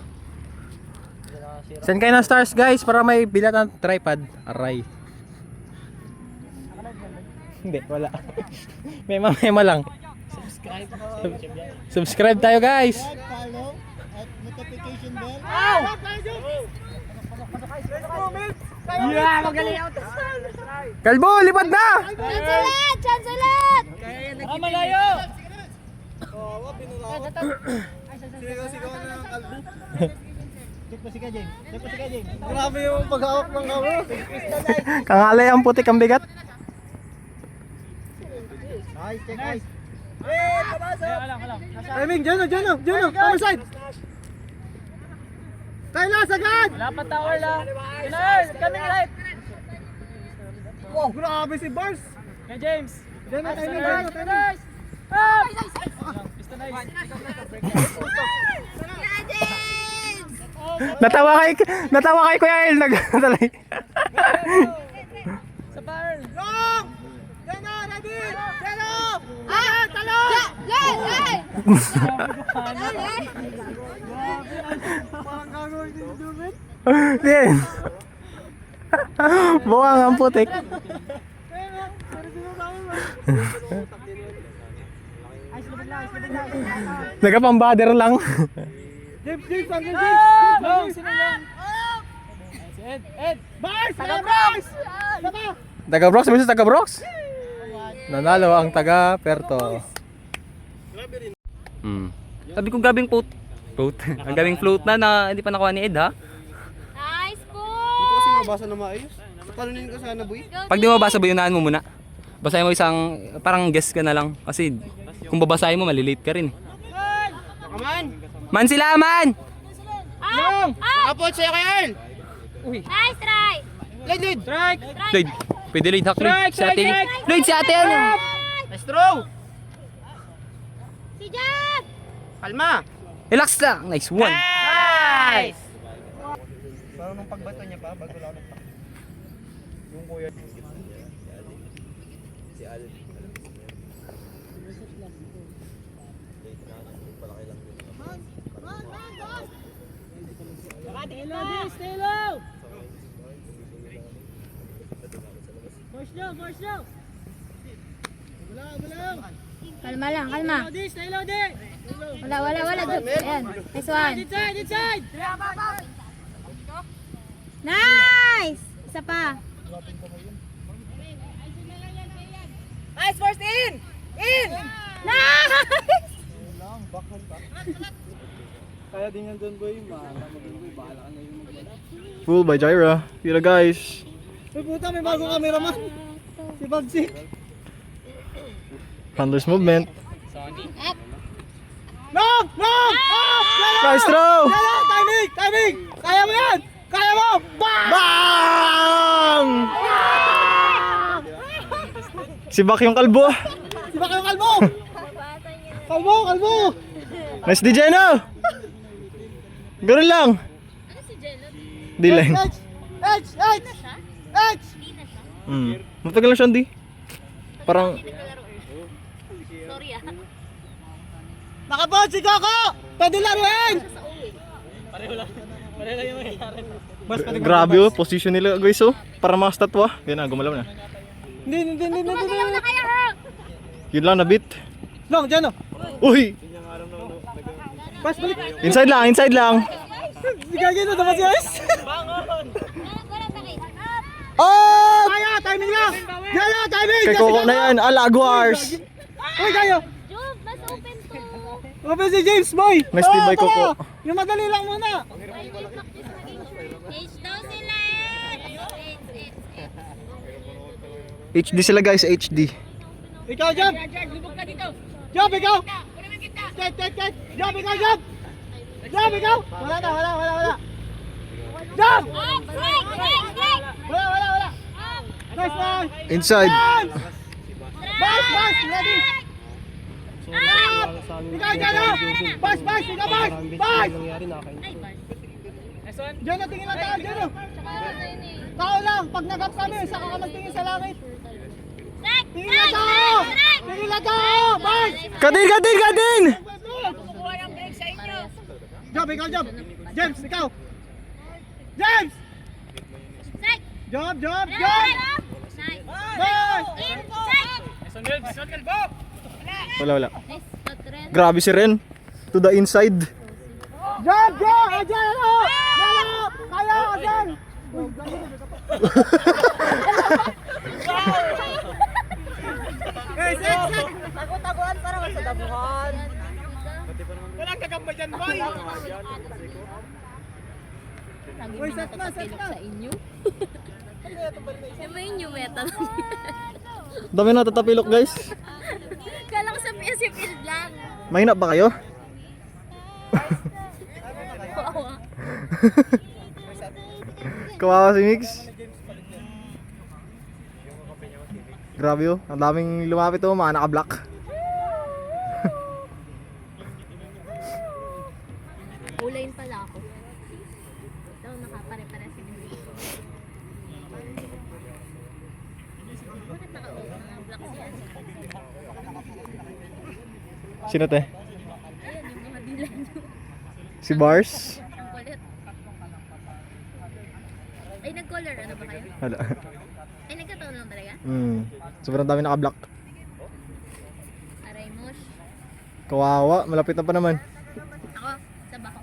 Send kayo ng stars guys para may bilat ng tripod. Aray. Hindi, wala. Mema lang. Subscribe tayo guys. Follow at notification bell. Yeah, magaling ako. Kalbo, lipad na! Chance ulit! Malayo. Sigaw na ng kalbo. Grabe yung paghawak ng hawak. Kangalay ang putik ang bigat. Nice, check guys. Timing, Jano, cover side. Tyler, sagad! Wala pa tower lang. Pinay, coming right. Wow, grabe si Bars. Kay James. Jano, timing. Up! Natawa kay Kuya El nagtalay. Sa bar. Long! Jano, ready! Jano! Talo! Lay! Parang gagawin din Jubin. Din. Buwang ang putik. Nagapambader lang. James, James! Long, sino lang? Ed. Bars! Taga Bars! Taga Brox versus taga Brox. Nanalo ang taga Perto. Sabi ko gabing float. Ang gabing float na hindi pa nakuha ni Ed ha. Nice po! Hindi ko kasi mabasa na maayos. Panunin ko sana, boy. Pag di mo mabasa, bayunahan mo muna. Basahin mo isang, parang guess ka na lang. Kasi kung babasahin mo, malilate ka rin. Kaman! Man sila, man! Up! Nakapot sa'yo kay Earl! Nice try! Lead! Strike. Lloyd, pwede Lloyd hack Lloyd. Si ate. Lloyd, si ate ano? Nice throw! Si Jab! Kalma! Relax lang. Nice one. Nice! Parang nung pagbato niya pa, bago lang nagpak. Yung kuya. Si Al. Stay low. Force low. Bulaw! Kalma lang, kalma. Wala. Ayan, nice one. Nice! Isa pa. Nice, first in! In! Nice! Kaya din yan doon boy, bahala ka na yung Full by Jaira. Tira guys. Uy puta, may bagong cameraman. Si Bagsik. Handlers movement. No! Nice throw! Timing! Kaya mo yan! Kaya mo! Bang! Si Bak yung kalbo. Si Bak yung kalbo! Kalbo! Nice di Jeno! Ganun lang. D-line. H! Matagal na siya, di. Parang, Nakapod si Coco! Pwede laruin! grabe oh, position nila guys oh. Para mga statwa. Yan na, gumalaw na. Hindi. Yun lang na beat. Long, dyan o. Uy! Pass balik. Inside lang. Si Gagi na naman si Ice. Oh! Kaya, timing lang! Kaya, timing! Kay Coco na yan, Alaguars. Uy, kayo! Job, mas open to. Open si James, boy! Nice team by Coco. Yung madali lang muna. H daw sila. HD sila guys, HD. Ikaw, Job! Lubog ka dito! Job, ikaw! Kunin mo kita! Ket! Job, ikaw, Job! Job, ikaw! Wala. Job! Wala. Nice one! Inside. Bas! Ready! Ikaw, dyan o! Bas! Ikaw, bas! Dyan o, tingin lang tao, dyan o! Tao lang, pag nag-up kami, saka ka magtingin sa langit. Tingin lang tao! Bas! Kadin! Kumukuha ng break sa inyo! Job! James, ikaw! James! Job! Bas! Wala. Grabe si Ren. To the inside. Job! Ayan o! Kaya ka dyan! Tago-taguan para sa dabuhan! Walang kagamba dyan, boy! Uy, set na! Sa inyo. Yung may inyo meta lang. Dami na tatapilok guys. Kala ko sa PSC field lang. Mahina ba kayo? Kawawa si Mix. Grabe oh, ang daming lumapit oh, mga naka-block. Ulayin pala ako. Ito, nakapare-pare si Bibi. Bakit naka-block siya? Sino te? Ayan, yung mga dilan nyo. Si Bars? Ang kulit. Ay, nag-color. Ano ba kayo? Wala. Ay, nagkataon lang talaga? Sobrang dami naka-block. Aray, mosh. Kawawa, malapit na pa naman. Ako, sa bako.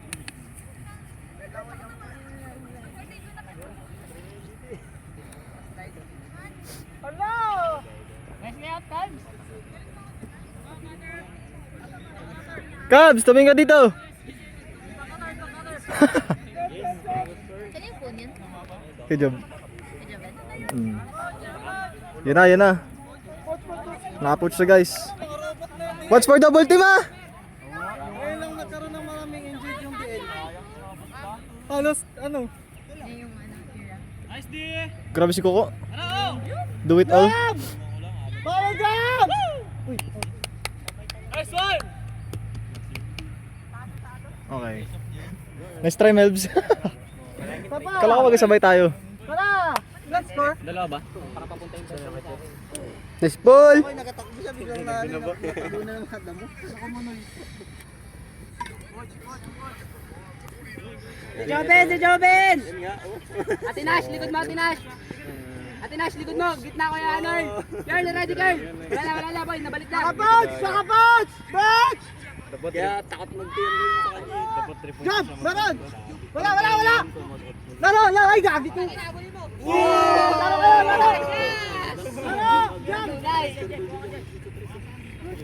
Cubs, tabing ka dito. Kaya yung phone yan? Good job. Medyo bad. Yan na. Naka-approach na guys. Watch for double team ah! Ngayon lang nagkaroon ng maraming injured yung BL. Halos, ano? Yan yung era. Grabe si Coco. Do it all. Power jump! Okay. Nice try, Melbs. Kala ko magkasabay tayo. Tara! Let's score! Dalawa ba? Nice ball! Ay, nakatakbo siya biglang na nakatakbo na ng hada mo. Si Joben! Ate Nash, likod mo Ate Nash! Ate Nash, likod mo. Gitna ko yan, Arnold. Girl, ready, girl. Wala, boy. Nabalik na. Kaya takot mag-team rin sa kanya. Jump! Meron! Wala! Laro! Ay, gagi ko! Laro kayo! Laro! Jump!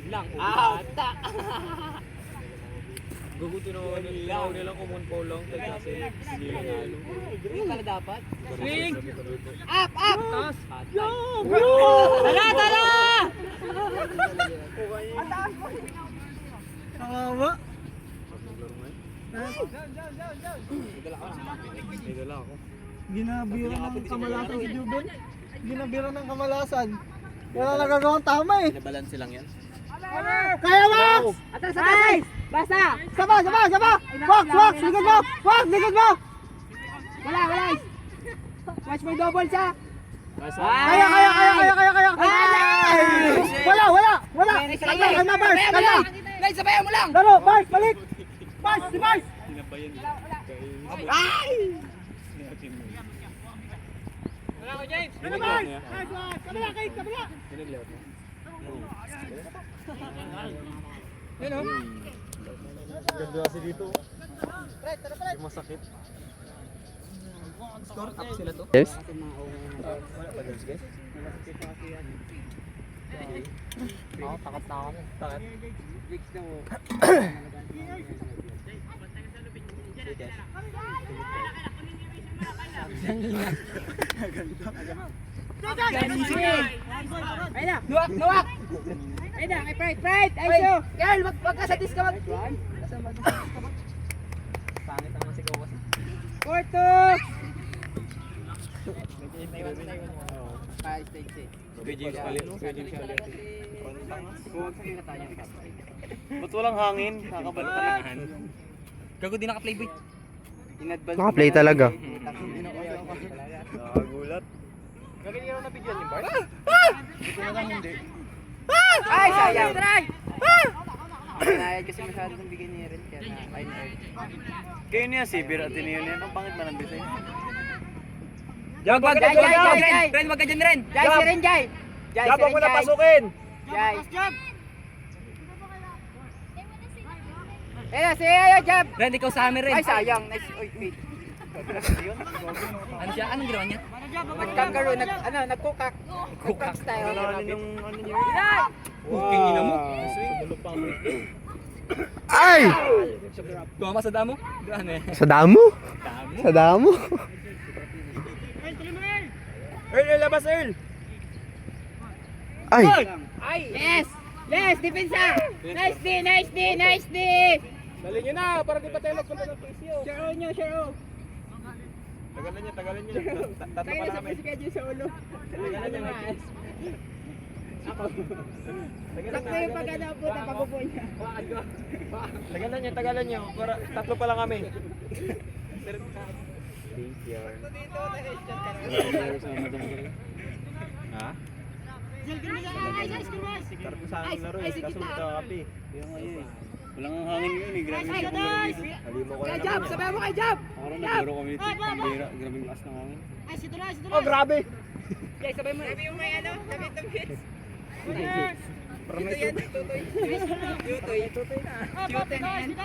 Lang. Ata. Swing. Up. Toss. Tara. Kawawa! Ginabira ng kamalasan si Juben. Ginabira ng kamalasan. Wala nagagawang tama eh. Nabalanse lang yan. Kaya Max! Atras. Basta. Saba! Wax! Likod mo! Wala. Watch mo yung double siya. Kaya! Wala! Kalma, Bars! Kalma! Guys, sabayan mo lang. Laro! Bars! Balik! Bars! Si Bars! Wala ko, James. Ano Bars? Kabila! Kabila! Yes? Ayun na. Luwak. Ayun na. Ay, Pride. Ayun. Girl, wag ka sa disc ka. Pangit naman si Kawas. Porto. Ba't walang hangin? Kakabalatan. Gago din naka-play boy. Naka-play talaga. Nakagulat. Gagawin na bigyan yung bar? Ay, sayang. Pinayad kasi masyado ng bigyan niya rin. Kaya na-ay na kayo niya, Sibir at Tiniyon yan. Ang pangit man ang design. Wag ka Jai. dyan. Ren, wag ka dyan ren. Jai, si Ren, Jai. Jabang mo na pasukin. Jai. Ayun na, si Ayo, Jab. Ren, ikaw sa amin ren. Ay, sayang. Nice. Oy, wait. Ano siya? Anong ginawa niya? Nagkakaroon, nagkukak. Kukak style. Ano niyo? Puking ina mo. Ay! Tumama sa damo? Ano eh? Sa damo? Sa damo? Earl, labas Earl. Ay! Yes! Yes, depensa! Nice D! Dali nyo na, para di pa tayo magpunta ng pisyo. Share o. Tagalan nyo. Tatlo Tayo pa na sa na kami. schedule sa ulo. Tagalan nyo. Sakto yung pag-ano po na pag-upo niya. Tagalan nyo. Para tatlo pa lang kami. Ha? Tarpo sa akin laro eh, kaso magkakapi. Walang hangin ngayon eh. Grabe siya kung meron dito. Halimo ko Kay lang Jab, naman. sabayan mo kay Jab! Parang nagbiro kami dito. Bira, grabe yung lakas ng hangin. Oh, grabe! Jay, sabay mo. Sabi yung may ano, damit. Parang may tutoy. Tutoy na. Cute na yan.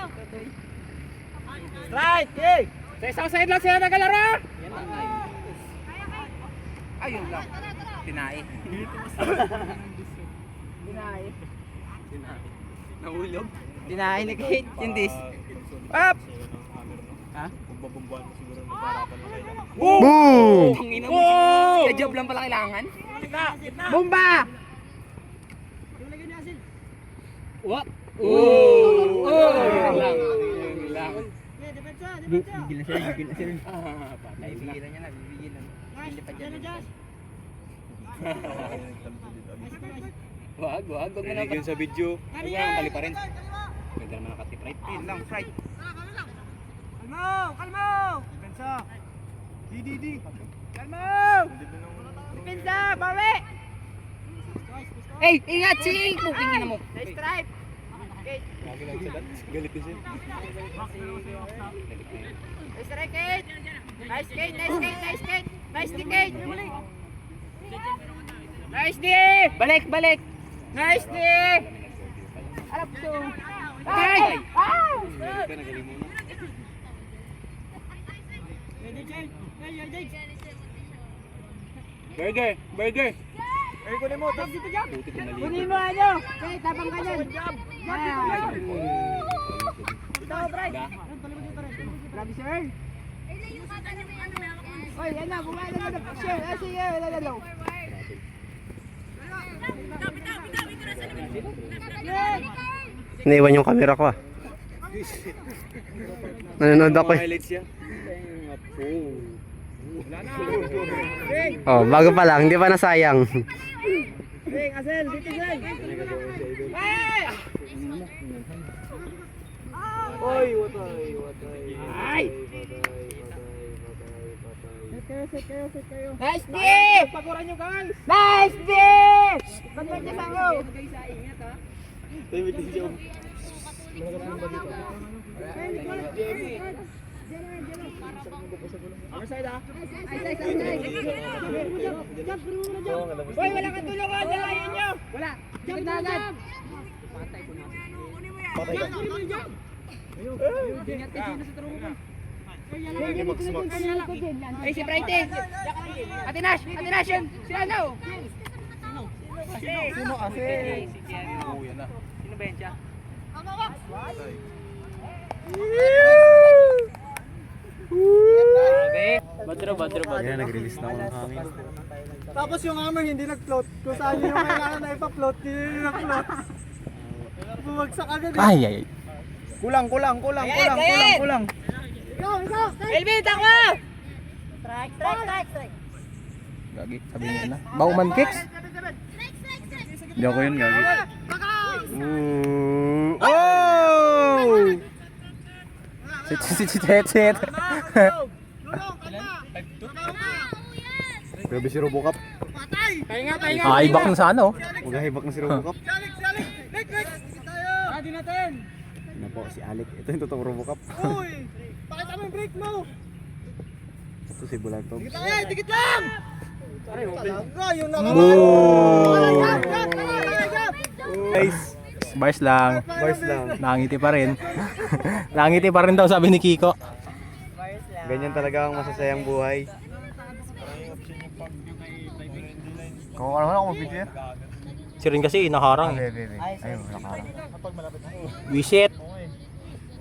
Right! Yay! Sa isang side lang sila nagalaro! Ayun lang. Tinae. Nahulog. Dinahin ni Kate, yung dis. Up! Boom! Tangina mo. Sa job lang pala kailangan. Gitna! Bomba! What? Lang. Bigil na sila. Patay, bigilan niya na, bigilan. Bigil pa dyan. Wag mo na. Nilagyan sa video. Ang kali pa rin. Ganda naman nakatip right. Yun lang, fried. Kalmo! Depensa! DDD! Kalmo! Depensa! Bawi! Hey! Ingat si Puking ina mo! Nice try! Galit din siya. Nice try, Kate! Nice Kate! Nice Kate! Nice Kate! Nice ni Kate! Nice D! Balik, balik! Nice D! Arap to! Ay! Burger! Burger! Kunin mo ano! Okay, tapang ka dyan! Ito, Brad! Grabe, sir! Oy, yan na, bumain na na picture! Sige, lalalo! Naiwan yung camera ko ah. Nanonood ako eh. Highlights yan. Oh, bago pa lang, hindi pa nasayang. Hey, Asel, dito dyan! Oy, watay, watay. Ay! Set kayo. Nice D! Paguran nyo guys. Nice D! Bantay ka sa ako! Hoy, wala kang tulungan! Dalayan nyo! Wala! Jump na agad! Ay, si Brighton! Ate Nash! Ate Nash yun! Si ano? Sino kasi? Sino ba yan siya? Batro, batro, batro. Ayan, nag-release na ako ng hangin. Tapos yung hammer hindi nag-float. Kung saan yung kailangan na ipa-float, hindi nag-float. Bumagsak agad eh. Ay, ay, ay. Kulang. Elvin, takbo! Gagi, sabi niya na. Bauman kicks? Hindi ako yun, gagi. Oh! Sit. Grabe si Robocop. Hibak na sa ano? Maghahibak na si Robocop. Adi natin. Ano po, si Alec. Ito yung totoong Robocop. Uy! Pakita mo yung brake mo! Ito si Bulantog. Dikit lang! Talaga, yung Guys, bars lang. Bars lang. Nangiti pa rin. Nangiti pa rin daw sabi ni Kiko. Ganyan talaga ang masasayang buhay. Kung ano ako mag-video. Si Rin kasi nakarang. Ayun, nakarang. Wisit.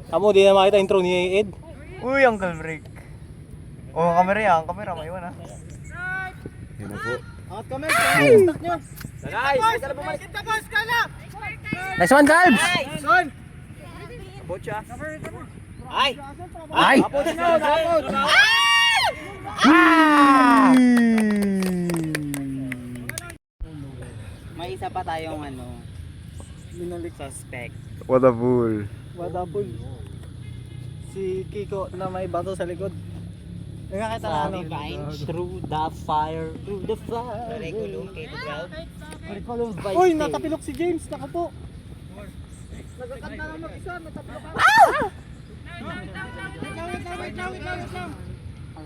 Tamo, di na makita intro ni Ed. Uy, uncle break. Oh, kamera maiwan ah. Yan na po. Angat kami, stock nyo. Nice! Nice one, Calbs! Son! Ay! Ay! May isa pa tayong suspect. What a fool. Wadabol. Si Kiko na may bato sa likod. Nakakita na ano. Through the fire, through the fire. Curriculum K-12. Uy, natapilok si James, nakapo. Nagkakat na lang mag-isa, natapilok ako. Wait lang.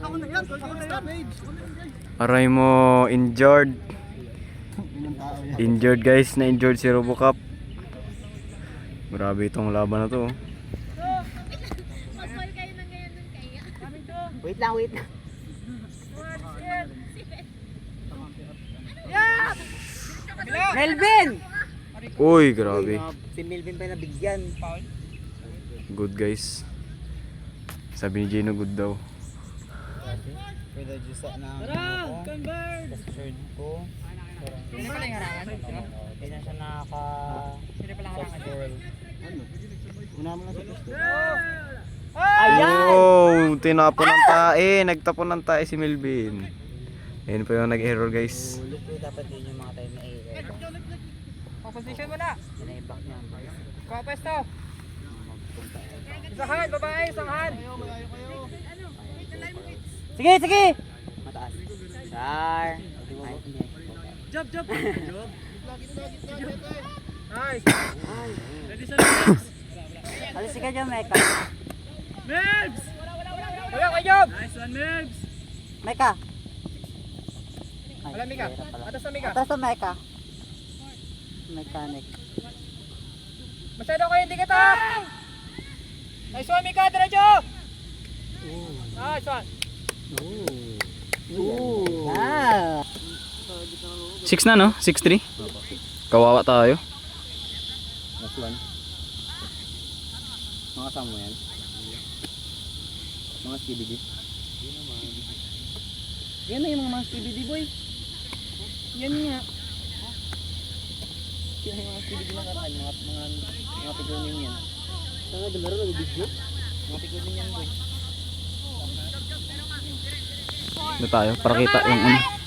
Ako na yan, ako na yan. Aray mo, injured. Injured guys, na-injured si Robocop. Grabe itong laban na to. Wait lang. Melvin! Uy, grabe. Si Melvin pa nabigyan. Good guys. Sabi ni Gino good daw. Pwede juice na Convert! shirt ko. Sino pala yung harangan? Hindi na siya nakaka... Sino pala harangan? Una mo na sa gusto. Oh, tinapon ng tae. Nagtapon ng tae si Melvin. Ayun pa yung nag-error guys. Ulit ko dapat din yung mga time na error. Position mo na! Sinaibak niya. Kapesto! Isang hand, babae, isang hand! Sige! Mataas. Char. Ay, hindi. Jump! Nice! Ready sa next! Alis ka dyan, Mecca. Merbs! Wala ka job! Nice one, Merbs! Mecca. Wala, Mika. Atas na, Mika. Atas sa Mecca. Mechanic. Masyado kayo hindi kita. Nice one, Mika. Diretso. Nice one. Ah. 6 na, no? 6-3. Kawawa tayo. Last one. Mga kasama mo yan? Mga skibidi? Yan na yung mga CBD boy. Yan nga. Yan yung mga CBD na karaan. Mga figurine yan. Saan nga laro nag-video? Mga figurine yan boy. Ito tayo, para kita yung ano.